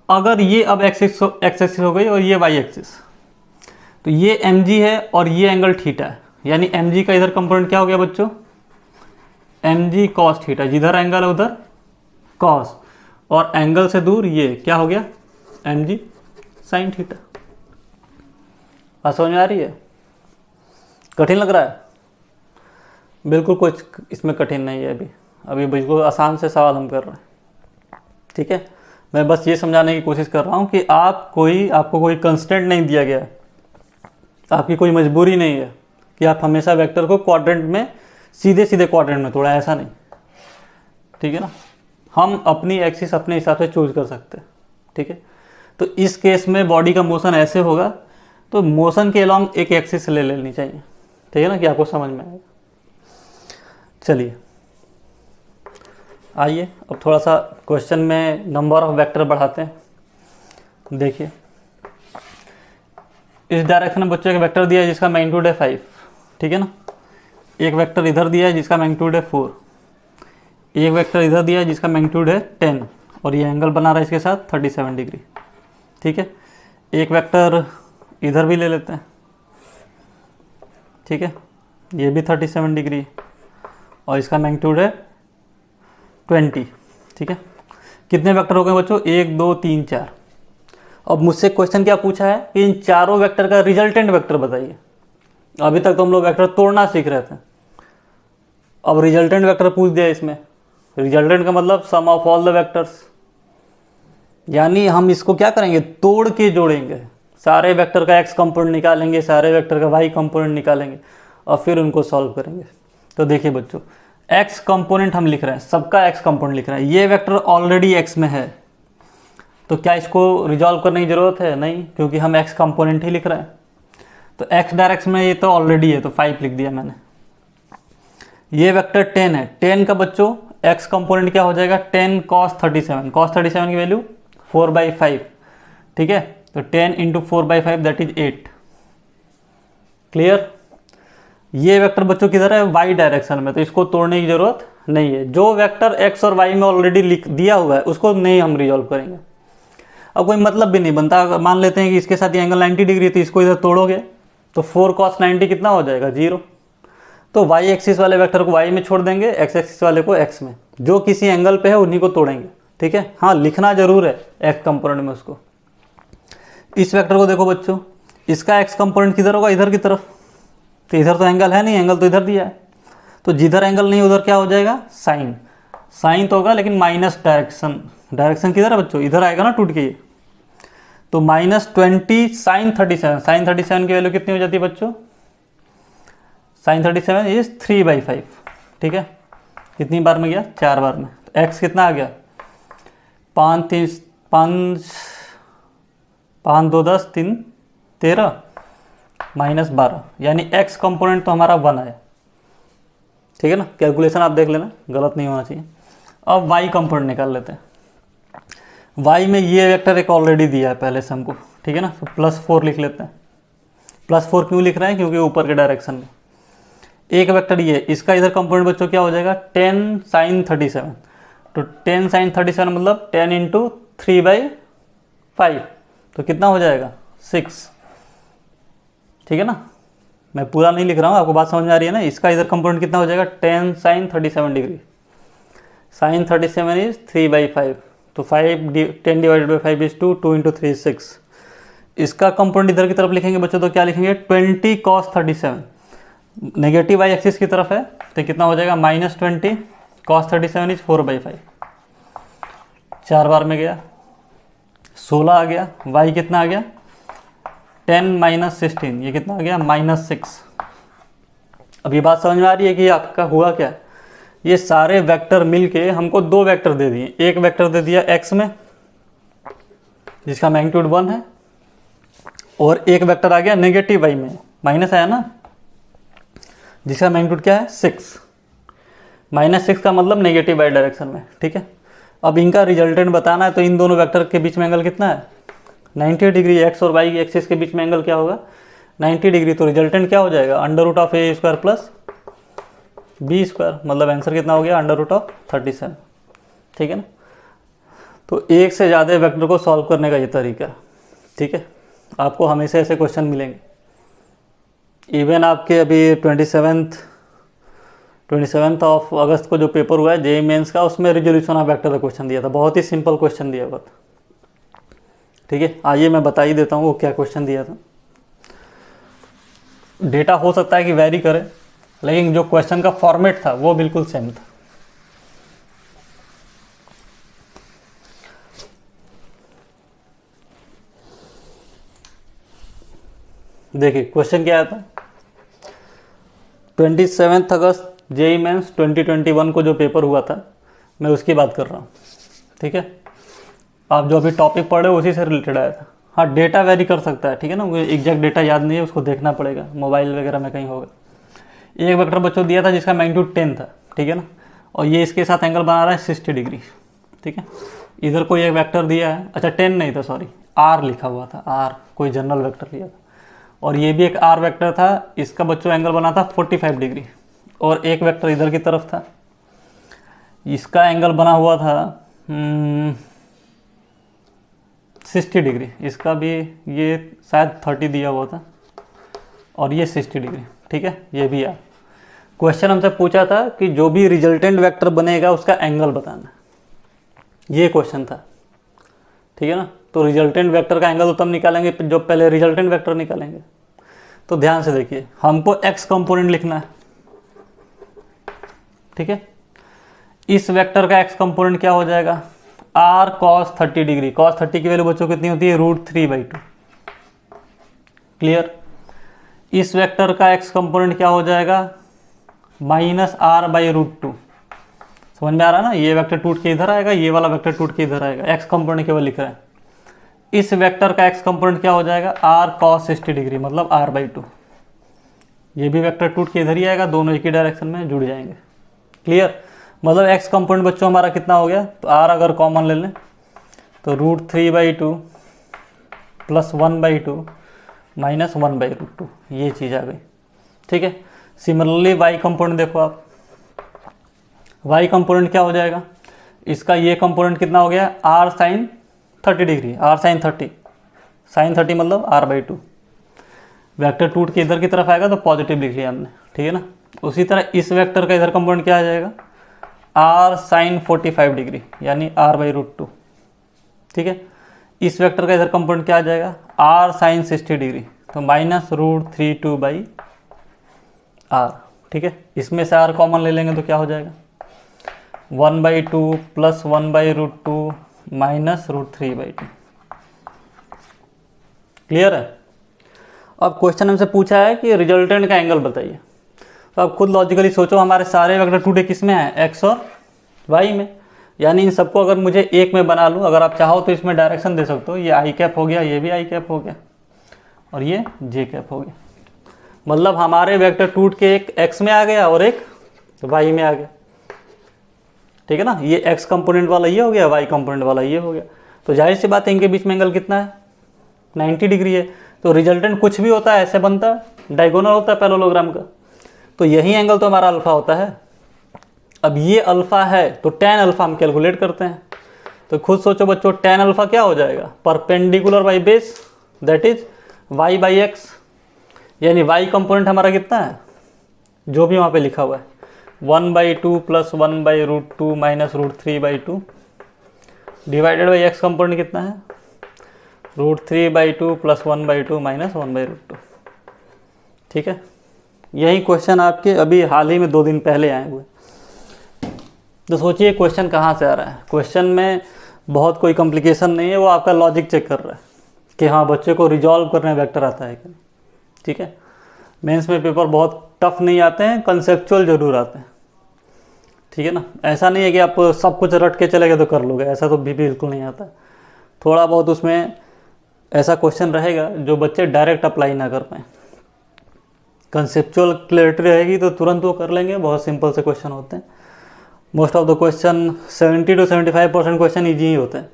अगर ये अब एक्स एक्सिस हो गई और ये वाई एक्सिस, तो ये एम जी है और ये एंगल थीटा है। यानी एम जी का इधर कंपोनेंट क्या हो गया बच्चों, एम जी कॉस थीटा, जिधर एंगल है उधर कॉस, और एंगल से दूर ये क्या हो गया एम जी साइन थीटा। बात समझ में आ रही है? कठिन लग रहा है? बिल्कुल कुछ इसमें कठिन नहीं है। अभी बिल्कुल आसान से सवाल हम कर रहे हैं, ठीक है। मैं बस ये समझाने की कोशिश कर रहा हूँ कि आपको कोई कंस्टेंट नहीं दिया गया है, आपकी कोई मजबूरी नहीं है कि आप हमेशा वेक्टर को क्वाड्रेंट में सीधे सीधे क्वाड्रेंट में तोड़ा, ऐसा नहीं, ठीक है ना। हम अपनी एक्सिस अपने हिसाब से चूज कर सकते हैं, ठीक है। तो इस केस में बॉडी का मोशन ऐसे होगा तो मोशन के अलोंग एक एक्सिस ले लेनी चाहिए, ठीक है ना, कि आपको समझ में आएगा। चलिए आइए अब थोड़ा सा क्वेश्चन में नंबर ऑफ वेक्टर बढ़ाते हैं। देखिए, इस डायरेक्शन में बच्चों एक वेक्टर दिया है जिसका मैग्नीट्यूड है 5, ठीक है ना। एक वेक्टर इधर दिया है जिसका मैग्नीट्यूड है 4, एक वेक्टर इधर दिया है जिसका मैग्नीट्यूड है 10, और ये एंगल बना रहा है इसके साथ 37 डिग्री, ठीक है। एक वेक्टर इधर भी ले लेते हैं, ठीक है, ये भी 37 डिग्री और इसका मैग्नीट्यूड है 20, ठीक है। कितने वेक्टर हो गए बच्चों, 1 2 3 4। अब मुझसे क्वेश्चन क्या पूछा है कि इन चारों वेक्टर का रिजल्टेंट वेक्टर बताइए। अभी तक तो हम लोग वेक्टर तोड़ना सीख रहे थे, अब रिजल्टेंट वेक्टर पूछ दिया इसमें। रिजल्टेंट का मतलब सम ऑफ ऑल द वेक्टर्स, यानी हम इसको क्या करेंगे, तोड़ के जोड़ेंगे। सारे वेक्टर का एक्स कंपोनेंट निकालेंगे, सारे वेक्टर का वाई कंपोनेंट निकालेंगे और फिर उनको सॉल्व करेंगे। तो देखिए बच्चों, एक्स कंपोनेंट हम लिख रहे हैं, सबका एक्स कंपोनेंट लिख रहे हैं। ये वेक्टर ऑलरेडी एक्स में है, तो क्या इसको रिजॉल्व करने की ज़रूरत है? नहीं, क्योंकि हम एक्स कंपोनेंट ही लिख रहे हैं। तो एक्स डायरेक्शन में ये तो ऑलरेडी है, तो 5 लिख दिया मैंने। ये वेक्टर 10 है, 10 का बच्चों एक्स कंपोनेंट क्या हो जाएगा, 10 cos 37, cos 37 की वैल्यू 4/5, ठीक है। तो 10 × 4/5 दैट इज 8। क्लियर? ये वेक्टर बच्चों किधर है, वाई डायरेक्शन में, तो इसको तोड़ने की जरूरत नहीं है। जो वेक्टर एक्स और वाई में ऑलरेडी लिख दिया हुआ है उसको नहीं हम रिजॉल्व करेंगे। अब कोई मतलब भी नहीं बनता। अगर मान लेते हैं कि इसके साथ ये एंगल 90 डिग्री, तो इसको इधर तोड़ोगे तो 4 cos 90 कितना हो जाएगा, 0। तो वाई एक्सिस वाले वेक्टर को वाई में छोड़ देंगे, एक्स एक्सिस वाले को एक्स में। जो किसी एंगल पे है उन्हीं को तोड़ेंगे, ठीक है। हाँ, लिखना जरूर है एक्स कंपोनेंट में उसको। इस वेक्टर को देखो बच्चों, इसका एक्स कंपोनेंट किधर होगा, इधर की तरफ। तो इधर तो एंगल है नहीं, एंगल तो इधर दिया है, तो जिधर एंगल नहीं उधर क्या हो जाएगा, साइन। साइन तो होगा लेकिन माइनस डायरेक्शन, डायरेक्शन किधर है बच्चों, इधर आएगा ना टूट के ये। तो -20 साइन 37, साइन 37 की वैल्यू कितनी हो जाती है बच्चों, साइन 37 इज 3/5, ठीक है। कितनी बार में गया, 4 बार में। तो एक्स कितना आ गया, 5 2 10 3 13 -12, यानी एक्स कंपोनेंट तो हमारा 1 है, ठीक है ना। कैलकुलेशन आप देख लेना, गलत नहीं होना चाहिए। अब वाई कंपोनेंट निकाल लेते हैं। वाई में ये वेक्टर एक ऑलरेडी दिया है पहले से हमको, ठीक है ना। तो +4 लिख लेते हैं। +4 क्यों लिख रहे हैं, क्योंकि ऊपर के डायरेक्शन में एक वेक्टर ये, इसका इधर कंपोनेंट बच्चों क्या हो जाएगा, 10 साइन 37। तो 10 साइन 37 मतलब 10 × 3/5, तो कितना हो जाएगा 6, ठीक है ना। मैं पूरा नहीं लिख रहा हूँ, आपको बात समझ में आ रही है ना। इसका इधर कंपोनेंट कितना हो जाएगा, 10 साइन 37 डिग्री, साइन 37 इज 3/5, तो 10 / 5 इज 2, 2 × 3 6। इसका कंपोनेंट इधर की तरफ लिखेंगे बच्चों, तो क्या लिखेंगे, 20 cos 37, नेगेटिव वाई एक्सिस की तरफ है, तो कितना हो जाएगा, -20 cos 37 इज 4/5, 4 बार में गया, 16 आ गया। वाई कितना आ गया, 10 - 16, ये कितना आ गया, -6। अब ये बात समझ में आ रही है कि आपका हुआ क्या, ये सारे वेक्टर मिलके हमको 2 वेक्टर दे दिए। एक वेक्टर दे दिया x में जिसका मैग्नीट्यूड 1 है, और एक वेक्टर आ गया नेगेटिव y में, माइनस आया ना, जिसका मैग्नीट्यूड क्या है 6, -6 का मतलब नेगेटिव y डायरेक्शन में, ठीक है। अब इनका रिजल्टेंट बताना है, तो इन दोनों वेक्टर के बीच में एंगल कितना है, 90 डिग्री। x और y की एक्सिस के बीच में एंगल क्या होगा, 90 डिग्री। तो रिजल्टेंट क्या हो जाएगा, √a² + b², मतलब आंसर कितना हो गया, √37, ठीक है ना। तो एक से ज़्यादा वेक्टर को सॉल्व करने का ये तरीका है, ठीक है। आपको हमेशा ऐसे क्वेश्चन मिलेंगे। इवन आपके अभी 27 ऑफ अगस्त को जो पेपर हुआ है जेईई मेंस का, उसमें रिजोल्यूशन ऑफ वेक्टर का क्वेश्चन दिया था, बहुत ही सिंपल क्वेश्चन दिया हुआ था, ठीक है। आइए मैं बता ही देता हूँ वो क्या क्वेश्चन दिया था। डेटा हो सकता है कि वैरी करे, लेकिन जो क्वेश्चन का फॉर्मेट था वो बिल्कुल सेम था। देखिए क्वेश्चन क्या आया था, 27 अगस्त जेईई मेंस 2021 को जो पेपर हुआ था, मैं उसकी बात कर रहा हूँ, ठीक है। आप जो अभी टॉपिक पढ़े उसी से रिलेटेड आया था। हाँ, डेटा वेरी कर सकता है, ठीक है ना, मुझे एग्जैक्ट डेटा याद नहीं है, उसको देखना पड़ेगा, मोबाइल वगैरह में कहीं होगा। एक वेक्टर बच्चों दिया था जिसका मैग्नीट्यूड 10 था, ठीक है ना, और ये इसके साथ एंगल बना रहा है 60 डिग्री, ठीक है। इधर कोई एक वेक्टर दिया है, अच्छा 10 नहीं था, सॉरी R लिखा हुआ था, R कोई जनरल वेक्टर लिया था, और ये भी एक R वेक्टर था, इसका बच्चों एंगल बना था 45 डिग्री, और एक वेक्टर इधर की तरफ था, इसका एंगल बना हुआ था 60 डिग्री, इसका भी ये शायद 30 दिया हुआ था, और ये 60 डिग्री, ठीक है। ये भी यार क्वेश्चन हमसे पूछा था कि जो भी रिजल्टेंट वेक्टर बनेगा उसका एंगल बताना, ये क्वेश्चन था, ठीक है ना। तो रिजल्टेंट वेक्टर का एंगल तो तब निकालेंगे जो पहले रिजल्टेंट वेक्टर निकालेंगे। तो ध्यान से देखिए, हमको x कंपोनेंट लिखना है, ठीक है। इस वेक्टर का x कंपोनेंट क्या हो जाएगा, r cos 30 डिग्री। cos 30 की वैल्यू बच्चों कितनी होती है, √3/2, क्लियर। इस वेक्टर का x कंपोनेंट क्या हो जाएगा, -r/√2। समझ में आ रहा है ना, ये वेक्टर टूट के इधर आएगा, ये वाला वेक्टर टूट के इधर आएगा, x कंपोनेंट केवल लिख रहे हैं। इस वेक्टर का x कंपोनेंट क्या हो जाएगा, r cos 60 डिग्री, मतलब r/2। ये भी वेक्टर टूट के इधर ही आएगा, दोनों एक ही डायरेक्शन में जुड़ जाएंगे, क्लियर। मतलब x कंपोनेंट बच्चों हमारा कितना हो गया, तो r अगर कॉमन ले लें तो √3/2 + 1/2 - 1/√2, ये चीज़ आ गई, ठीक है। सिमिलरली y कंपोनेंट देखो आप, y कंपोनेंट क्या हो जाएगा, इसका ये कंपोनेंट कितना हो गया, r sin 30 degree, r sin 30, sin 30 मतलब r/2। वेक्टर टूट के इधर की तरफ आएगा तो पॉजिटिव लिख लिया हमने, ठीक है ना। उसी तरह इस वेक्टर का इधर कंपोनेंट क्या आ जाएगा, r sin 45 डिग्री, यानी r/√2, ठीक है। इस वेक्टर का इधर कंपोनेंट क्या आ जाएगा, r sin 60 डिग्री, तो -√32/r, ठीक है। इसमें से r कॉमन ले लेंगे तो क्या हो जाएगा, 1/2 प्लस 1/√2 माइनस √3/2। क्लियर है? अब क्वेश्चन हमसे पूछा है कि रिजल्टेंट का एंगल बताइए। तो आप खुद लॉजिकली सोचो, हमारे सारे वेक्टर टूटे किस में है, एक्स और वाई में। यानी इन सबको अगर मुझे एक में बना लूँ, अगर आप चाहो तो इसमें डायरेक्शन दे सकते हो, ये आई कैप हो गया, ये भी आई कैप हो गया, और ये जे कैप हो गया। मतलब हमारे वेक्टर टूट के एक एक्स में आ गया और एक वाई में आ गया। ठीक है ना, ये एक्स कंपोनेंट वाला ये हो गया, वाई कंपोनेंट वाला ये हो गया। तो जाहिर सी बात है इनके बीच में एंगल कितना है, 90 डिग्री है। तो रिजल्टेंट कुछ भी होता है ऐसे बनता है, डायगोनल होता है पैरेललोग्राम का। तो यही एंगल तो हमारा अल्फा होता है। अब ये अल्फा है तो tan अल्फा हम कैलकुलेट करते हैं। तो खुद सोचो बच्चों, tan अल्फा क्या हो जाएगा, perpendicular by base, that is y/x। यानी y कंपोनेंट हमारा कितना है, जो भी वहाँ पे लिखा हुआ है, 1/2 plus 1/√2 minus √3/2 divided by x component कितना है, √3/2 प्लस 1/2 माइनस 1/√2। ठीक है, यही क्वेश्चन आपके अभी हाल ही में 2 दिन पहले आए हुए। तो सोचिए क्वेश्चन कहाँ से आ रहा है। क्वेश्चन में बहुत कोई कॉम्प्लिकेशन नहीं है, वो आपका लॉजिक चेक कर रहा है कि हाँ बच्चे को रिजॉल्व करने वेक्टर आता है कि नहीं। ठीक है, मेंस में पेपर बहुत टफ नहीं आते हैं, कंसेप्चुअल जरूर आते हैं। ठीक है ना, ऐसा नहीं है कि आप सब कुछ रट के चले गए तो कर लोगे, ऐसा तो भी बिल्कुल नहीं आता। थोड़ा बहुत उसमें ऐसा क्वेश्चन रहेगा जो बच्चे डायरेक्ट अप्लाई ना कर पाएँ। कंसेप्चुअल क्लैरिटी रहेगी तो तुरंत वो कर लेंगे, बहुत सिंपल से क्वेश्चन होते हैं। Most of the question 70 to 75% question easy ही होते हैं।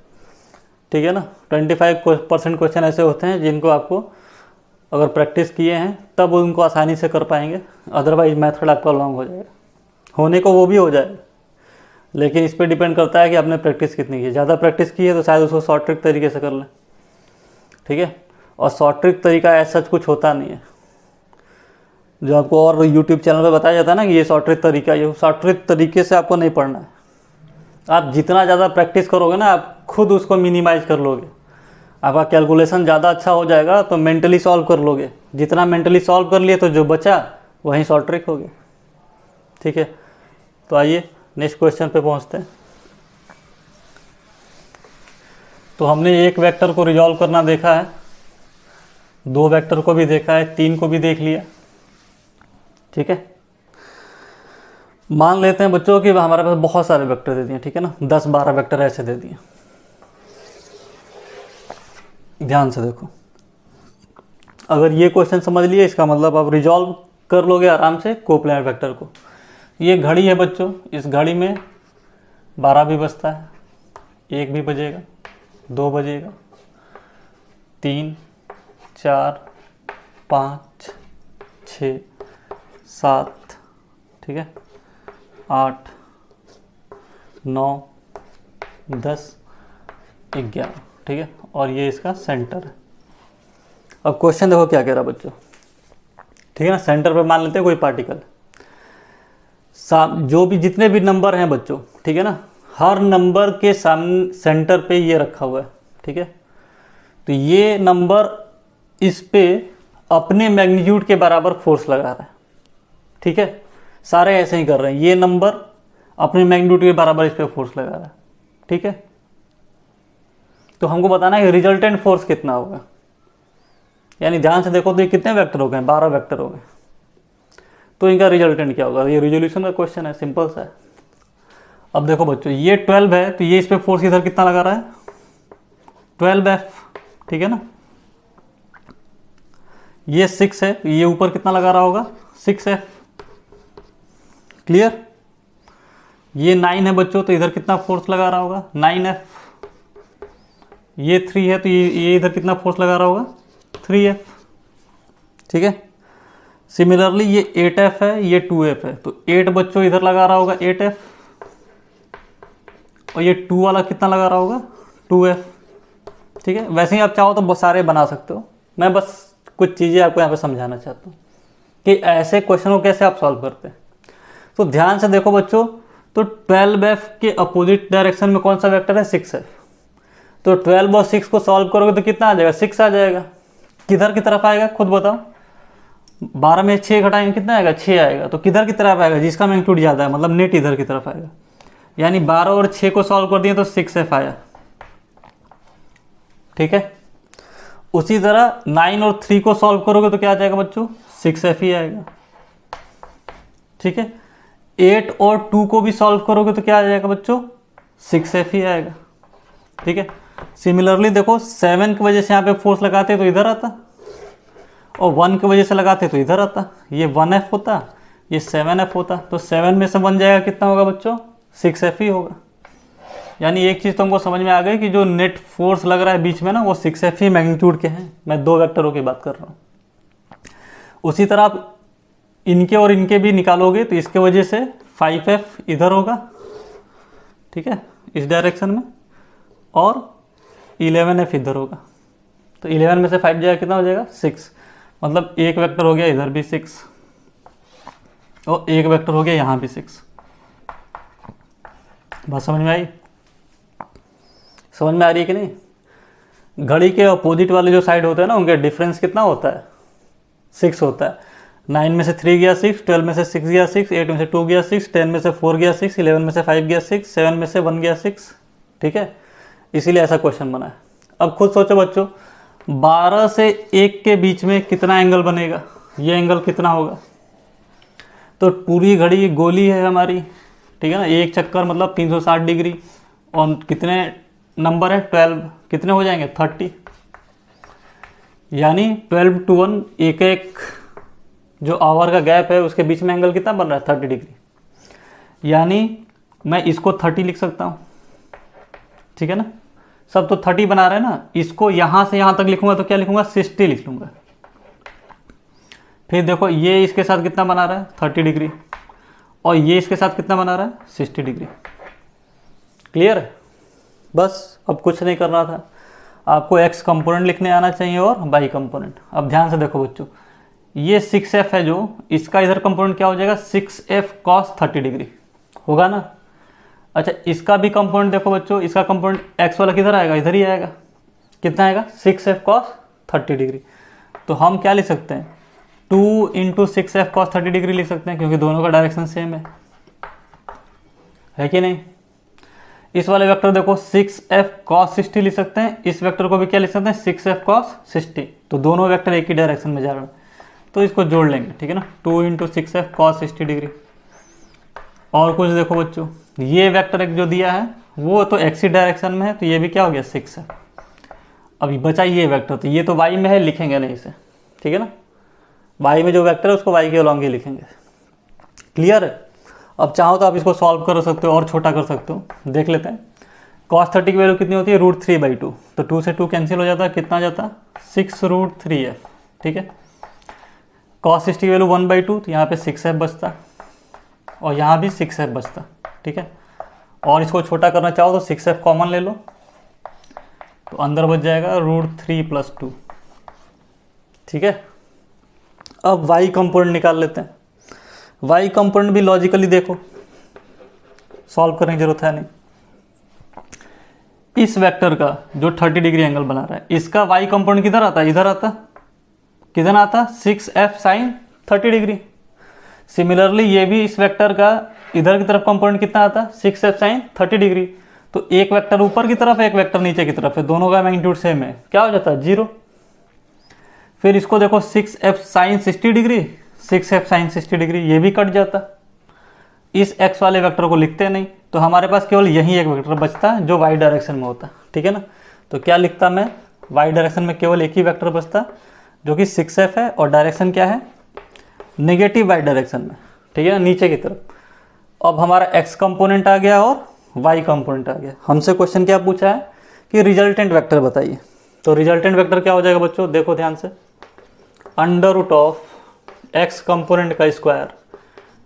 ठीक है ना, 25% क्वेश्चन ऐसे होते हैं जिनको आपको अगर प्रैक्टिस किए हैं तब उनको आसानी से कर पाएंगे, अदरवाइज मेथड आपका लॉन्ग हो जाएगा। होने को वो भी हो जाएगा, लेकिन इस पर डिपेंड करता है कि आपने प्रैक्टिस कितनी की है। ज़्यादा प्रैक्टिस की है तो शायद उसको शॉर्ट ट्रिक तरीके से कर लें। ठीक है, और शॉर्ट ट्रिक तरीका ऐसा कुछ होता नहीं है जो आपको और यूट्यूब चैनल पे बताया जाता है ना कि ये शॉर्ट ट्रिक तरीका, ये शॉर्ट ट्रिक तरीके से आपको नहीं पढ़ना है। आप जितना ज़्यादा प्रैक्टिस करोगे ना, आप खुद उसको मिनिमाइज कर लोगे, आपका कैलकुलेशन ज़्यादा अच्छा हो जाएगा, तो मेंटली सॉल्व कर लोगे। जितना मेंटली सॉल्व कर लिए तो जो बचा वहीं शॉर्ट ट्रिक हो गया। ठीक है, तो आइए नेक्स्ट क्वेश्चन पे पहुँचते हैं। तो हमने एक वेक्टर को रिजॉल्व करना देखा है, 2 वेक्टर को भी देखा है, 3 को भी देख लिया। ठीक है, मान लेते हैं बच्चों कि हमारे पास बहुत सारे वेक्टर दे दिए। ठीक है ना, 10-12 वेक्टर ऐसे दे दिए। ध्यान से देखो, अगर ये क्वेश्चन समझ लिए इसका मतलब आप रिजॉल्व कर लोगे आराम से कोप्लेनर वेक्टर को। ये घड़ी है बच्चों, इस घड़ी में 12 भी बजता है, 1 भी बजेगा, 2 बजेगा, 3, 4, 5, 6, 7, ठीक है, 8, 9, 10, 11। ठीक है, और ये इसका सेंटर है। अब क्वेश्चन देखो क्या कह रहा है बच्चों। ठीक है ना, सेंटर पे मान लेते हैं कोई पार्टिकल, जो भी जितने भी नंबर हैं बच्चों, ठीक है ना, हर नंबर के सामने सेंटर पे ये रखा हुआ है। ठीक है, तो ये नंबर इस पे अपने मैग्नीट्यूड के बराबर फोर्स लगा रहा है। ठीक है, सारे ऐसे ही कर रहे हैं, ये नंबर अपने मैग्नीट्यूड के बराबर इस पे फोर्स लगा रहा है। ठीक है, तो हमको बताना है रिजल्टेंट फोर्स कितना होगा। यानी ध्यान से देखो तो ये कितने वेक्टर हो गए, 12 वेक्टर हो गए, तो इनका रिजल्टेंट क्या होगा। ये रिजोल्यूशन का क्वेश्चन है, सिंपल सा है। अब देखो बच्चों, ये 12 है तो ये इस पे फोर्स इधर कितना लगा रहा है, 12F। ठीक है ना, ये 6 है तो ये ऊपर कितना लगा रहा होगा, 6F। क्लियर। ये 9 है बच्चों तो इधर कितना फोर्स लगा रहा होगा, 9F। ये 3 है तो ये इधर कितना फोर्स लगा रहा होगा, 3F। ठीक है, सिमिलरली ये 8F है, ये 2F है, तो 8 बच्चों इधर लगा रहा होगा 8F, और ये 2 वाला कितना लगा रहा होगा, 2F। ठीक है, वैसे ही आप चाहो तो बहुत सारे बना सकते हो, मैं बस कुछ चीज़ें आपको यहाँ पे समझाना चाहता हूँ कि ऐसे क्वेश्चनों कैसे आप सॉल्व करते हैं। तो ध्यान से देखो बच्चों, तो 12F के अपोजिट डायरेक्शन में कौन सा वेक्टर है, 6F। तो 12 और 6 को सॉल्व करोगे तो कितना आ जाएगा, 6 आ जाएगा। किधर की तरफ आएगा खुद बताओ, 12 में 6 घटाएंगे कितना आएगा, 6 आएगा। तो किधर की तरफ आएगा, जिसका मैग्नीट्यूड ज़्यादा है, मतलब नेट इधर की तरफ आएगा। यानी 12 और 6 को सॉल्व कर दिए तो 6f आया, ठीक है। उसी तरह 9 और 3 को सॉल्व करोगे तो क्या आ जाएगा बच्चों, 6f ही आएगा, ठीक है। 8 और 2 को भी सॉल्व करोगे तो क्या आ जाएगा बच्चों, 6f ही आएगा, ठीक है। सिमिलरली देखो 7 की वजह से यहाँ पे फोर्स लगाते तो इधर आता, और 1 की वजह से लगाते तो इधर आता, ये 1f होता, ये 7f होता, तो 7 में से 1 जाएगा, कितना होगा बच्चों, 6f ही होगा। यानी एक चीज़ तो हमको समझ में आ गई कि जो नेट फोर्स लग रहा है बीच में ना, वो 6f ही मैग्नीट्यूड के हैं। मैं 2 वेक्टरों की बात कर रहा हूँ। उसी तरह आप इनके और इनके भी निकालोगे तो इसके वजह से 5f इधर होगा, ठीक है, इस डायरेक्शन में, और 11f इधर होगा। तो 11 में से 5 जाएगा, कितना हो जाएगा, 6। मतलब एक वेक्टर हो गया इधर भी 6, और एक वेक्टर हो गया यहाँ भी 6। बात समझ में आई? समझ में आ रही है कि नहीं? घड़ी के अपोजिट वाले जो साइड होते हैं ना, उनके डिफरेंस कितना होता है, 6 होता है। 9 में से 3 गया 6, 12 में से 6 गया 6, 8 में से 2 गया 6, 10 में से 4 गया 6, 11 में से 5 गया 6, 7 में से 1 गया 6, ठीक है। इसीलिए ऐसा क्वेश्चन बना है। अब खुद सोचो बच्चों, 12 से 1 के बीच में कितना एंगल बनेगा, ये एंगल कितना होगा। तो पूरी घड़ी गोली है हमारी, ठीक है ना, एक चक्कर मतलब 360 डिग्री, और कितने नंबर है, 12, कितने हो जाएंगे, 30। यानी 12 to 1, एक एक जो आवर का गैप है उसके बीच में एंगल कितना बन रहा है, 30 डिग्री। यानी मैं इसको 30 लिख सकता हूँ, ठीक है ना। सब तो 30 बना रहे हैं ना, इसको यहाँ से यहाँ तक लिखूंगा तो क्या लिखूंगा, 60 लिख लूँगा। फिर देखो ये इसके साथ कितना बना रहा है, 30 डिग्री, और ये इसके साथ कितना बना रहा है, 60 डिग्री। क्लियर है? बस अब कुछ नहीं करना था, आपको x कंपोनेंट लिखने आना चाहिए और y कंपोनेंट। अब ध्यान से देखो बच्चों, ये 6f है जो, इसका इधर कंपोनेंट क्या हो जाएगा, 6f cos 30 डिग्री होगा ना। अच्छा इसका भी कंपोनेंट देखो बच्चों, इसका कंपोनेंट x वाला किधर आएगा, इधर ही आएगा, कितना आएगा, 6f cos 30 डिग्री। तो हम क्या लिख सकते हैं, 2 × 6f cos 30 डिग्री लिख सकते हैं, क्योंकि दोनों का डायरेक्शन सेम है कि नहीं। इस वाले वेक्टर देखो 6f cos 60 लिख सकते हैं, इस वेक्टर को भी क्या लिख सकते हैं, 6f cos 60। तो दोनों वेक्टर एक ही डायरेक्शन में जा रहे हैं, तो इसको जोड़ लेंगे, ठीक है ना, 2 × 6f cos 60 डिग्री। और कुछ देखो बच्चों, ये वेक्टर एक जो दिया है वो तो x ही डायरेक्शन में है, तो ये भी क्या हो गया, 6 है। अभी बचा ये वेक्टर, तो ये तो y में है, लिखेंगे नहीं इसे, ठीक है ना। y में जो वेक्टर है उसको y के अलॉन्ग ही लिखेंगे। क्लियर है? अब चाहो तो आप इसको सॉल्व कर सकते हो और छोटा कर सकते हो, देख लेते हैं। cos 30 की वैल्यू कितनी होती है, √3/2, तो 2 से 2 कैंसिल हो जाता है, कितना जाता है, 6√3f, ठीक है। cos 60 की वैल्यू 1/2, तो यहाँ पे 6f बचता, और यहाँ भी 6f बचता, ठीक है। और इसको छोटा करना चाहो तो 6f कॉमन ले लो, तो अंदर बच जाएगा √3 + 2, ठीक है। अब y कंपोनेंट निकाल लेते हैं। y कंपोनेंट भी लॉजिकली देखो, सॉल्व करने की जरूरत है नहीं। इस वेक्टर का जो 30 डिग्री एंगल बना रहा है, इसका y कंपोनेंट किधर आता है, इधर आता, किधर आता, 6f sin 30 डिग्री। सिमिलरली ये भी इस वेक्टर का इधर की तरफ कंपोनेंट कितना आता, 6f sin 30 डिग्री। तो एक वेक्टर ऊपर की तरफ है, एक वेक्टर नीचे की तरफ है, दोनों का मैग्नीट्यूड सेम है, क्या हो जाता है, 0। फिर इसको देखो 6f sin 60 degree, 6f sin 60 degree, ये भी कट जाता। इस x वाले वेक्टर को लिखते नहीं, तो हमारे पास केवल यही एक वेक्टर बचता है जो y डायरेक्शन में होता, ठीक है ना। तो क्या लिखता मैं, y डायरेक्शन में केवल एक ही वेक्टर बचता जो कि 6f है, और डायरेक्शन क्या है, नेगेटिव y डायरेक्शन में, ठीक है ना, नीचे की तरफ। अब हमारा x कंपोनेंट आ गया और y कंपोनेंट आ गया। हमसे क्वेश्चन क्या पूछा है कि रिजल्टेंट वेक्टर बताइए। तो रिजल्टेंट वेक्टर क्या हो जाएगा बच्चों, देखो ध्यान से, √ x कंपोनेंट का स्क्वायर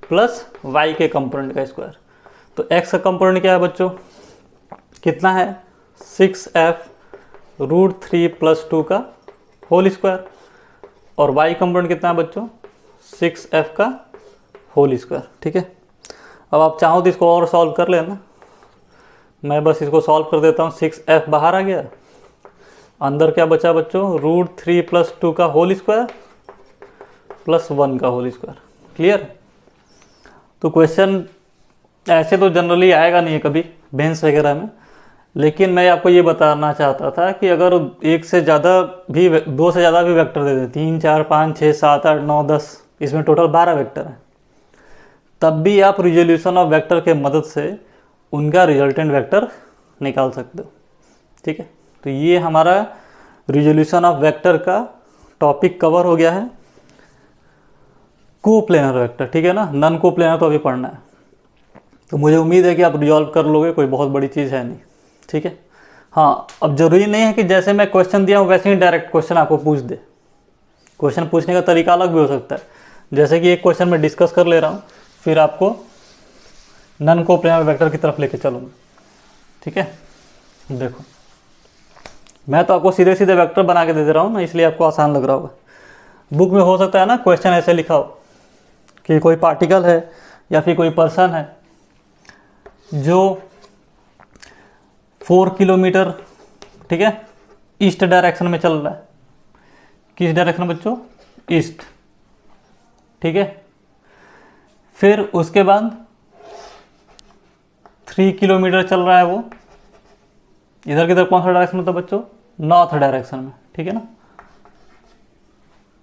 प्लस y के कंपोनेंट का स्क्वायर। तो x का कंपोनेंट क्या है बच्चों, कितना है, 6f √3 + 2 का होल स्क्वायर, और y कंपोनेंट कितना है बच्चों, 6f का होल स्क्वायर, ठीक है। अब आप चाहो तो इसको और सॉल्व कर लेना, मैं बस इसको सॉल्व कर देता हूँ। 6f बाहर आ गया, अंदर क्या बचा बच्चों, √3 + 2 का होल स्क्वायर प्लस 1 का होल स्क्वायर। क्लियर? तो क्वेश्चन ऐसे तो जनरली आएगा नहीं है कभी बेंस वगैरह में, लेकिन मैं आपको ये बताना चाहता था कि अगर एक से ज़्यादा भी, दो से ज़्यादा भी वेक्टर दे दें, 3 4 5 6 7 8 9 10, इसमें टोटल 12 वेक्टर हैं, तब भी आप रिजोल्यूशन ऑफ वेक्टर के मदद से उनका रिजल्टेंट वेक्टर निकाल सकते हो। ठीक है, तो ये हमारा रिजोल्यूशन ऑफ वेक्टर का टॉपिक कवर हो गया है। कोप्लेनर वेक्टर, ठीक है ना, नॉन कोप्लेनर तो अभी पढ़ना है, तो मुझे उम्मीद है कि आप रिजॉल्व कर लोगे, कोई बहुत बड़ी चीज़ है नहीं। ठीक है, हाँ, अब जरूरी नहीं है कि जैसे मैं क्वेश्चन दिया हूँ वैसे ही डायरेक्ट क्वेश्चन आपको पूछ दे। क्वेश्चन पूछने का तरीका अलग भी हो सकता है, जैसे कि एक क्वेश्चन मैं डिस्कस कर ले रहा हूँ, फिर आपको नॉन कोप्लेनर वेक्टर की तरफ लेके चलूँगा। ठीक है, देखो मैं तो आपको सीधे सीधे वेक्टर बना के दे रहा हूँ ना, इसलिए आपको आसान लग रहा होगा। बुक में हो सकता है ना क्वेश्चन ऐसे लिखा हो कि कोई पार्टिकल है या फिर कोई पर्सन है जो 4 किलोमीटर, ठीक है, ईस्ट डायरेक्शन में चल रहा है। किस डायरेक्शन में बच्चों? ईस्ट। ठीक है, फिर उसके बाद 3 किलोमीटर चल रहा है वो इधर किधर, कौन सा डायरेक्शन में था बच्चों? नॉर्थ डायरेक्शन में। ठीक है ना,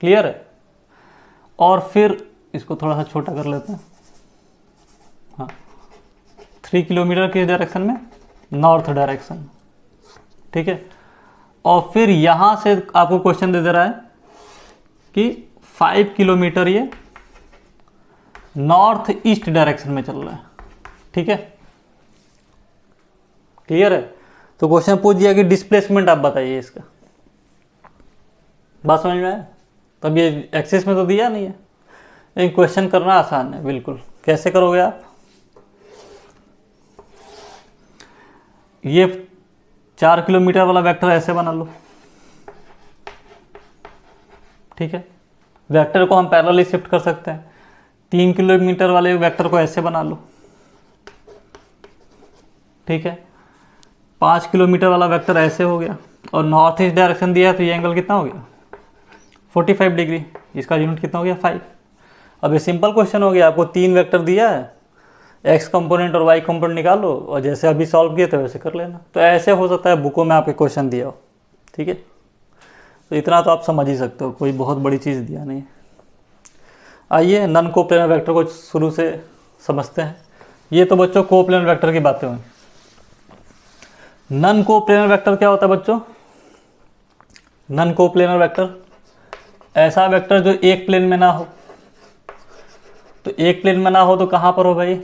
क्लियर है। और फिर इसको थोड़ा सा छोटा कर लेते हैं। हाँ, 3 किलोमीटर किस डायरेक्शन में? North direction. ठीक है, और फिर यहाँ से आपको क्वेश्चन दे रहा है कि 5 किलोमीटर ये नॉर्थ ईस्ट डायरेक्शन में चल रहा है। ठीक है, क्लियर है। तो क्वेश्चन पूछ दिया कि डिस्प्लेसमेंट आप बताइए इसका। बात समझ में आया? तब ये एक्सिस में तो दिया नहीं है, लेकिन क्वेश्चन करना आसान है बिल्कुल। कैसे करोगे आप? ये 4 किलोमीटर वाला वेक्टर ऐसे बना लो। ठीक है, वेक्टर को हम पैरेलली शिफ्ट कर सकते हैं। 3 किलोमीटर वाले वेक्टर को ऐसे बना लो। ठीक है, 5 किलोमीटर वाला वेक्टर ऐसे हो गया, और नॉर्थ ईस्ट डायरेक्शन दिया है तो ये एंगल कितना हो गया? 45 डिग्री। इसका यूनिट कितना हो गया? 5। अब ये सिंपल क्वेश्चन हो गया, आपको 3 वेक्टर दिया है, एक्स कंपोनेंट और वाई कंपोनेंट निकालो, और जैसे अभी सॉल्व किए थे वैसे कर लेना। तो ऐसे हो सकता है बुकों में आपके क्वेश्चन दिया हो। ठीक है, तो इतना तो आप समझ ही सकते हो, कोई बहुत बड़ी चीज़ दिया नहीं है। आइए नॉन कोप्लेनर वेक्टर को शुरू से समझते हैं। ये तो बच्चों कोप्लेनर वेक्टर की बातें हुई। नॉन कोप्लेनर वेक्टर क्या होता है बच्चों? नॉन कोप्लेनर वेक्टर ऐसा वेक्टर जो एक प्लेन में ना हो। तो एक प्लेन में ना हो तो कहाँ पर हो भाई?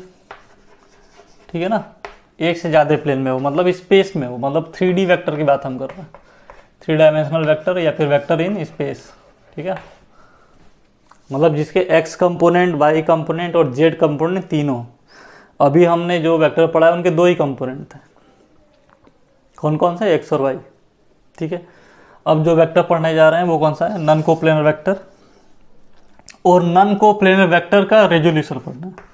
ठीक है ना, एक से ज़्यादा प्लेन में हो, मतलब स्पेस में हो, मतलब 3D वेक्टर की बात हम कर रहे हैं। 3 डायमेंशनल वेक्टर या फिर वेक्टर इन स्पेस। ठीक है, मतलब जिसके एक्स कंपोनेंट, वाई कंपोनेंट और जेड कंपोनेंट तीनों। अभी हमने जो वेक्टर पढ़ा है उनके 2 ही कंपोनेंट थे। कौन कौन सा? एक्स और वाई। ठीक है, अब जो वेक्टर पढ़ने जा रहे हैं वो कौन सा है? Non coplanar vector. और नॉन कोप्लेनर वेक्टर का रेजोल्यूशन पढ़ना है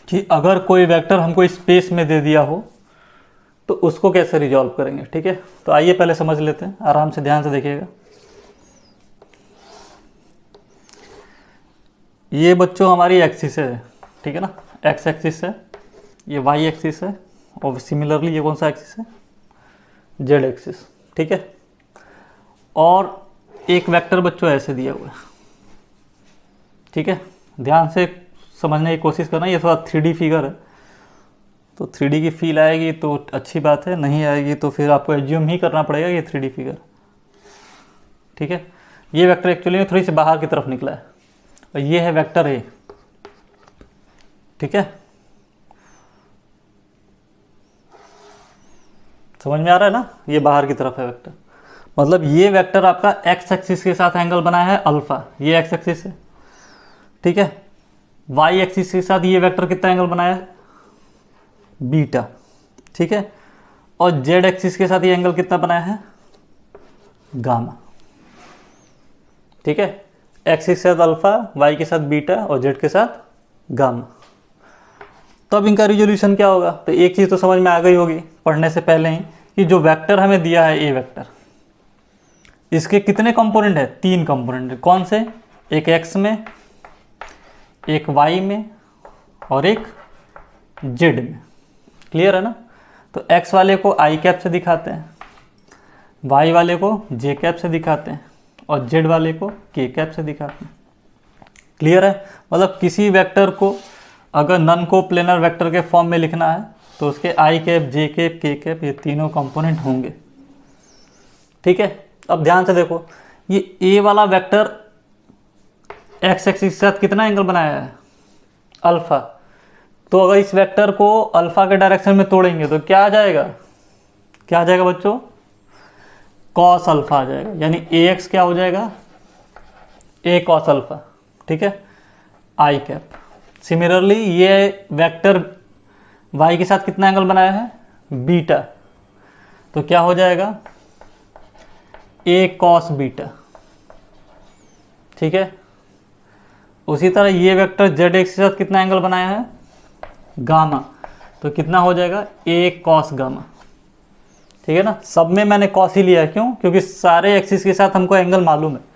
कि अगर कोई वेक्टर हमको स्पेस में दे दिया हो तो उसको कैसे रिजॉल्व करेंगे। ठीक है, तो आइए पहले समझ लेते हैं, आराम से ध्यान से देखिएगा। ये बच्चों हमारी एक्सिस है। ठीक है ना, एक्स एक्सिस है, ये वाई एक्सिस है, और सिमिलरली ये कौन सा एक्सिस है? Z axis. ठीक है, और एक वेक्टर बच्चों ऐसे दिया हुआ है। ठीक है, ध्यान से समझने की कोशिश करना। ये थोड़ा 3D फिगर है, तो 3D की फील आएगी तो अच्छी बात है, नहीं आएगी तो फिर आपको एज्यूम ही करना पड़ेगा ये 3D फिगर। ठीक है, ये वेक्टर एक्चुअली में थोड़ी सी बाहर की तरफ निकला है, और ये है वेक्टर ए। ठीक है, समझ में आ रहा है ना? ये बाहर की तरफ है वेक्टर, मतलब ये वेक्टर आपका एक्स एक्सिस के साथ एंगल बनाया है अल्फा, ये एक्स एक्सिस है। ठीक है, वाई एक्सिस के साथ ये वेक्टर कितना एंगल बनाया है? बीटा। ठीक है, और जेड एक्सिस के साथ ये एंगल कितना बनाया है? गामा। ठीक है, एक्स के साथ अल्फा, वाई के साथ बीटा और जेड के साथ गामा। तब इनका रिजोल्यूशन क्या होगा? तो एक चीज़ तो समझ में आ गई होगी पढ़ने से पहले ही कि जो वेक्टर हमें दिया है ए वेक्टर, इसके कितने कंपोनेंट है? 3 कंपोनेंट। कौन से? एक एक्स में, एक वाई में और एक जेड में। क्लियर है ना? तो एक्स वाले को आई कैप से दिखाते हैं, वाई वाले को जे कैप से दिखाते हैं और जेड वाले को के कैप से दिखाते हैं। क्लियर है? मतलब किसी वेक्टर को अगर नन को प्लेनर वेक्टर के फॉर्म में लिखना है तो उसके आई कैप, जे कैप, के कैप ये तीनों कंपोनेंट होंगे। ठीक है? अब ध्यान से देखो, ये ए वाला वेक्टर एक्स एक्सिस के साथ कितना एंगल बनाया है? अल्फा। तो अगर इस वेक्टर को अल्फा के डायरेक्शन में तोड़ेंगे तो क्या आ जाएगा? क्या आ जाएगा बच्चों? कॉस अल्फा आ जाएगा। यानी ए एक्स क्या हो जाएगा? ए कॉस अल्फा। ठीक है? आई कैप। सिमिलरली ये वेक्टर वाई के साथ कितना एंगल बनाया है? बीटा। तो क्या हो जाएगा? ए कॉस बीटा। ठीक है? उसी तरह ये वेक्टर जेड एक्स के साथ कितना एंगल बनाया है? गामा। तो कितना हो जाएगा? ए कॉस गामा। ठीक है ना? सब में मैंने कॉस ही लिया है। क्यों? क्योंकि सारे एक्सिस के साथ हमको एंगल मालूम है।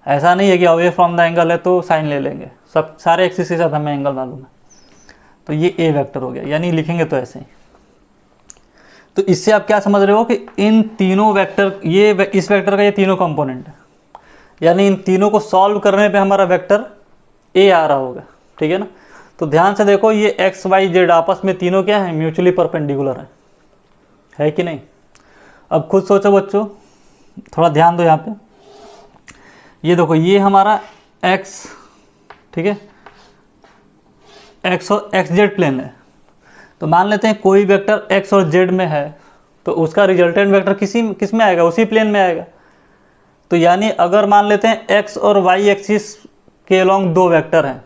ऐसा नहीं है कि अवे फ्रॉम द एंगल है तो साइन ले लेंगे, सब सारे एक्सिस के साथ हमें एंगल मालूम है। तो ये ए वेक्टर हो गया, यानी लिखेंगे तो ऐसे ही। तो इससे आप क्या समझ रहे हो कि इन तीनों वेक्टर, ये इस वेक्टर का ये तीनों कंपोनेंट है, यानी इन तीनों को सॉल्व करने पे हमारा वेक्टर ए आ रहा होगा। ठीक है ना? तो ध्यान से देखो, ये एक्स वाई जेड आपस में तीनों क्या है? म्यूचुअली परपेंडिकुलर है कि नहीं? अब खुद सोचो बच्चों, थोड़ा ध्यान दो यहाँ पे। ये देखो, ये हमारा एक्स, ठीक है, एक्स और एक्स जेड प्लेन है। तो मान लेते हैं कोई वेक्टर एक्स और जेड में है तो उसका रिजल्टेंट वेक्टर किस में आएगा? उसी प्लेन में आएगा। तो यानी अगर मान लेते हैं एक्स और वाई एक्सिस के अलोंग दो वेक्टर हैं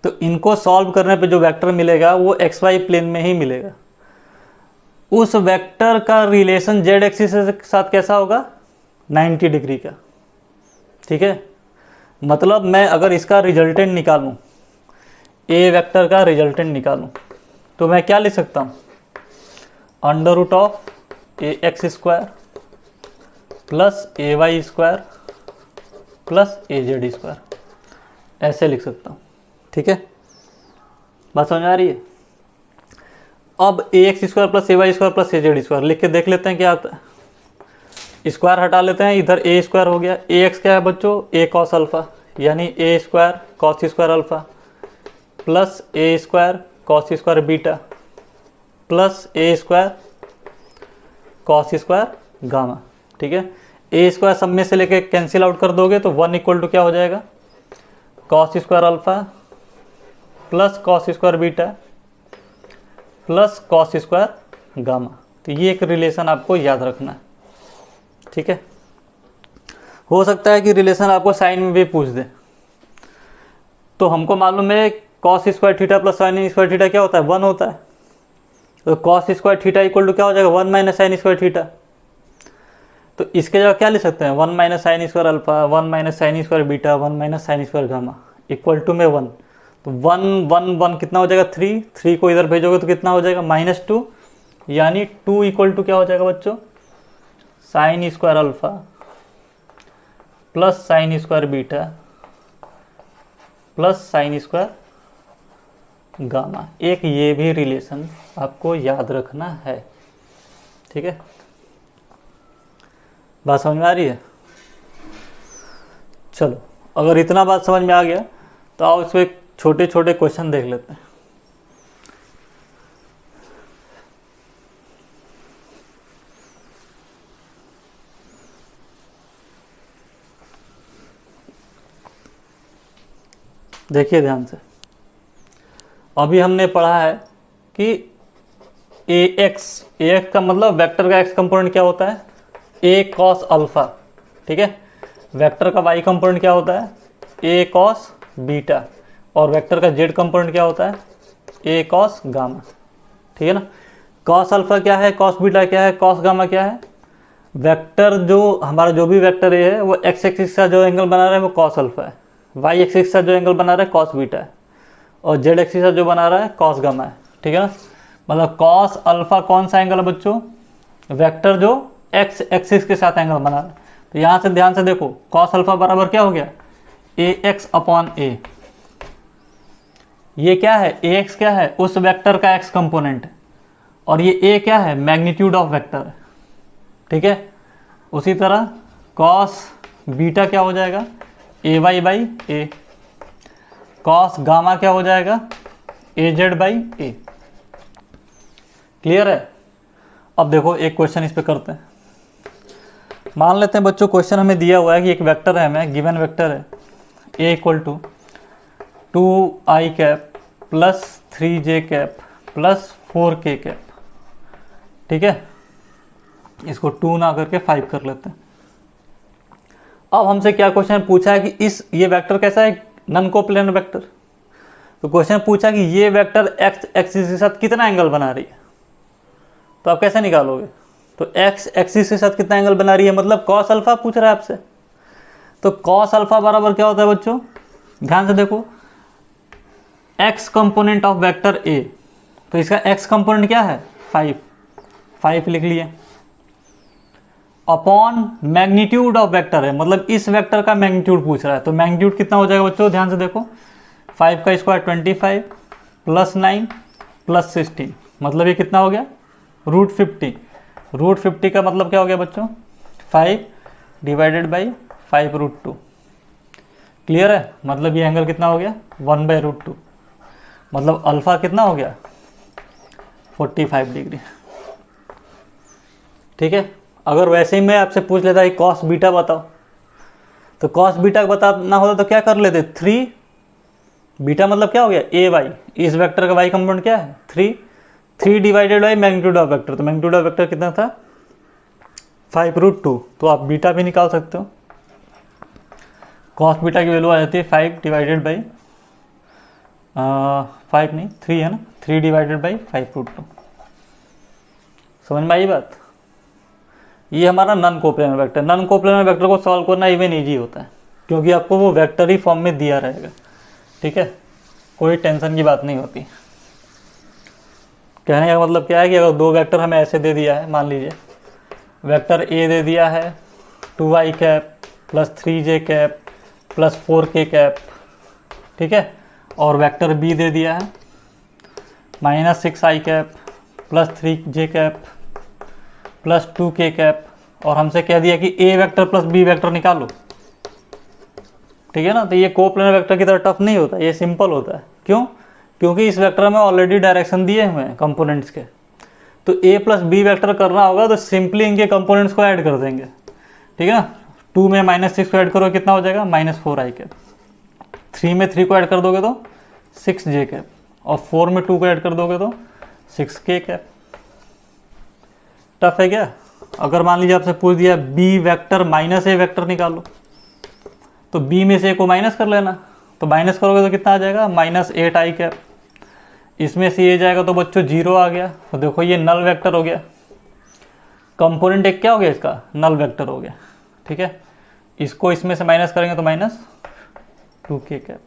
तो इनको सॉल्व करने पे जो वेक्टर मिलेगा वो एक्स वाई प्लेन में ही मिलेगा। उस वेक्टर का रिलेशन जेड एक्सिस के साथ कैसा होगा? 90 डिग्री का। ठीक है? मतलब मैं अगर इसका रिजल्टेंट निकालूं, ए वेक्टर का रिजल्टेंट निकालूं, तो मैं क्या लिख सकता हूं? Under root of a x square plus a y square plus a z square, ऐसे लिख सकता हूं। ठीक है? बात समझ आ रही है? अब ए x square plus a y square plus a z square लिख के देख लेते हैं क्या आता है। स्क्वायर हटा लेते हैं, इधर ए स्क्वायर हो गया। ए एक्स क्या है बच्चों? ए कॉस अल्फा, यानी a square cos square alpha plus a square cos square beta plus a square cos square gamma. ठीक है? ए स्क्वायर सब में से लेके कैंसिल आउट कर दोगे तो 1 इक्वल टू क्या हो जाएगा? Cos square alpha plus cos square beta plus cos square gamma. तो ये एक रिलेशन आपको याद रखना है। ठीक है? हो सकता है कि रिलेशन आपको साइन में भी पूछ दे। तो हमको मालूम है cos square theta plus sine square theta क्या होता है? 1 होता है। तो cos square theta equal to क्या हो जाएगा? 1 माइनस साइन स्क्वायर थीटा। तो इसके जगह क्या लिख सकते हैं? 1 minus sine square alpha, 1 minus sine square beta, 1 minus sine square gamma equal to में 1। तो 1 1 1 कितना हो जाएगा? 3। 3 को इधर भेजोगे तो कितना हो जाएगा? -2, यानी 2 इक्वल टू क्या हो जाएगा बच्चों? Sign square alpha plus sine square beta plus sine square gamma. एक ये भी रिलेशन आपको याद रखना है। ठीक है? बात समझ में आ रही है? चलो, अगर इतना बात समझ में आ गया तो आओ इसमें छोटे छोटे क्वेश्चन देख लेते हैं। देखिए ध्यान से, अभी हमने पढ़ा है कि ए एक्स का मतलब वेक्टर का एक्स कंपोनेंट क्या होता है? ए कॉस अल्फा। ठीक है? वेक्टर का वाई कंपोनेंट क्या होता है? ए कॉस बीटा। और वेक्टर का जेड कंपोनेंट क्या होता है? ए कॉस गामा। ठीक है ना? कॉस अल्फा क्या है? कॉस बीटा क्या है? कॉस गामा क्या है? वेक्टर जो हमारा जो भी वेक्टर ए है वो एक्स एक्सिस का जो एंगल बना रहा है वो कॉस अल्फा है, वाई एक्सिस का जो एंगल बना रहा है कॉस बीटा है, और जेड एक्सिस का जो बना रहा है कॉस गामा है। ठीक है ना? मतलब कॉस अल्फा कौन सा एंगल है बच्चों? वेक्टर जो एक्स एक्सिस के साथ एंगल बना रहा है। तो यहाँ से ध्यान से देखो, कॉस अल्फा बराबर क्या हो गया? ए एक्स अपॉन ए। ये क्या है, ए एक्स क्या है, उस वेक्टर का एक्स कंपोनेंट है, और ये ए क्या है, मैग्नीट्यूड ऑफ वेक्टर है। ठीक है, उसी तरह कॉस बीटा क्या हो जाएगा, a y by a, cos gamma क्या हो जाएगा, a z by a. Clear है। अब देखो एक क्वेश्चन इस पे करते हैं। मान लेते हैं बच्चों क्वेश्चन हमें दिया हुआ है कि एक वेक्टर है, हमें गिवन वेक्टर है a equal to 2i cap plus 3j cap plus 4k cap. ठीक है, इसको 2 ना करके 5 कर लेते हैं। अब हमसे क्या क्वेश्चन पूछा है कि ये वेक्टर कैसा है, नन कोप्लेनर वेक्टर। तो क्वेश्चन पूछा कि ये वेक्टर एक्स एक्सिस के साथ कितना एंगल बना रही है, तो आप कैसे निकालोगे। तो एक्स एक्सिस के साथ कितना एंगल बना रही है, मतलब कॉस अल्फा पूछ रहा है आपसे। तो कॉस अल्फा बराबर क्या होता है बच्चों, ध्यान से देखो, x component of vector A, तो इसका एक्स कंपोनेंट क्या है 5 लिख लिए, अपॉन मैग्नीट्यूड ऑफ वेक्टर है, मतलब इस वेक्टर का मैग्नीट्यूड पूछ रहा है। तो मैग्नीट्यूड कितना हो जाएगा बच्चों, ध्यान से देखो, 5 का स्क्वायर 25 प्लस 9 प्लस 16, मतलब ये कितना हो गया √50। √50 का मतलब क्या हो गया बच्चों, 5 डिवाइडेड बाई 5√2। क्लियर है, मतलब ये एंगल कितना हो गया 1/√2, मतलब अल्फा कितना हो गया 45 डिग्री। ठीक है, अगर वैसे ही मैं आपसे पूछ लेता कि कॉस बीटा बताओ, तो कॉस बीटा बताना होता तो क्या कर लेते, 3 बीटा मतलब क्या हो गया ए वाई, इस वेक्टर का वाई कंपोनेंट क्या है 3 divided by magnitude of vector, तो मैग्नीट्यूड ऑफ वेक्टर कितना था 5√2, तो आप बीटा भी निकाल सकते हो। कॉस बीटा की वैल्यू आ जाती है 5 डिवाइडेड बाई 5 नहीं 3 है ना, 3 डिवाइडेड बाई 5√2। समझ में आई बात। ये हमारा non coplanar vector. Non coplanar vector को सॉल्व करना इवन ईजी होता है, क्योंकि आपको वो वेक्टर ही फॉर्म में दिया रहेगा। ठीक है, कोई टेंशन की बात नहीं होती। कहने का मतलब क्या है कि अगर दो वेक्टर हमें ऐसे दे दिया है, मान लीजिए वेक्टर ए दे दिया है 2i cap plus 3j cap plus 4k cap, ठीक है, और वेक्टर बी दे दिया है -6i cap plus 3j cap plus 2k cap, और हमसे कह दिया कि ए वेक्टर प्लस बी वेक्टर निकालो। ठीक है ना, तो ये कोप्लेनर वेक्टर की तरह टफ नहीं होता, ये सिंपल होता है। क्यों, क्योंकि इस वेक्टर में ऑलरेडी डायरेक्शन दिए हुए हैं कंपोनेंट्स के। तो ए प्लस बी वेक्टर करना होगा तो सिंपली इनके कंपोनेंट्स को ऐड कर देंगे। ठीक है ना, 2 में -6 को ऐड करो कितना हो जाएगा -4i कैप, 3 में 3 को ऐड कर दोगे तो 6j कैप, और 4 में 2 को ऐड कर दोगे तो 6k कैप। टफ है क्या। अगर मान लीजिए आपसे पूछ दिया बी वेक्टर -a वेक्टर निकालो, तो बी में से a को माइनस कर लेना, तो माइनस करोगे तो कितना आ जाएगा -8i कैप, इसमें से ये जाएगा तो बच्चों 0 आ गया। तो देखो ये नल वेक्टर हो गया, कंपोनेंट एक क्या हो गया इसका नल वेक्टर हो गया। ठीक है, इसको इसमें से माइनस करेंगे तो -2k कैप।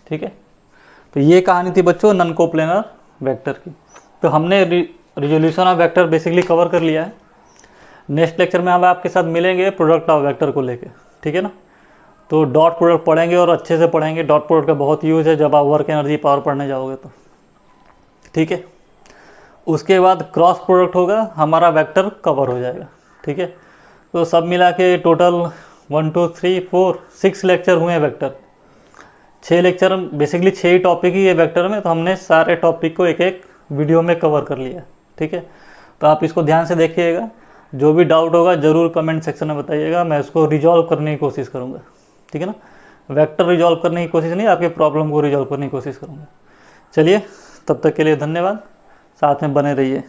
ठीक है, तो ये कहानी थी बच्चों नन कोप्लेनर वेक्टर की। तो हमने resolution of vector basically cover कर लिया है। नेक्स्ट लेक्चर में हम आपके साथ मिलेंगे प्रोडक्ट ऑफ वेक्टर को लेके। ठीक है ना, तो डॉट प्रोडक्ट पढ़ेंगे और अच्छे से पढ़ेंगे। डॉट प्रोडक्ट का बहुत यूज़ है जब आप वर्क एनर्जी पावर पढ़ने जाओगे तो। ठीक है, उसके बाद क्रॉस प्रोडक्ट होगा, हमारा वेक्टर कवर हो जाएगा। ठीक है, तो सब मिला के टोटल 1 2 3 4 6 लेक्चर हुए हैं वेक्टर। 6 लेक्चर बेसिकली 6 ही टॉपिक ही है वेक्टर में, तो हमने सारे टॉपिक को एक एक वीडियो में कवर कर लिया। ठीक है, तो आप इसको ध्यान से देखिएगा। जो भी डाउट होगा ज़रूर कमेंट सेक्शन में बताइएगा, मैं उसको रिजॉल्व करने की कोशिश करूँगा। ठीक है ना, वेक्टर रिजॉल्व करने की कोशिश नहीं, आपके प्रॉब्लम को रिजॉल्व करने की कोशिश करूँगा। चलिए, तब तक के लिए धन्यवाद, साथ में बने रहिए।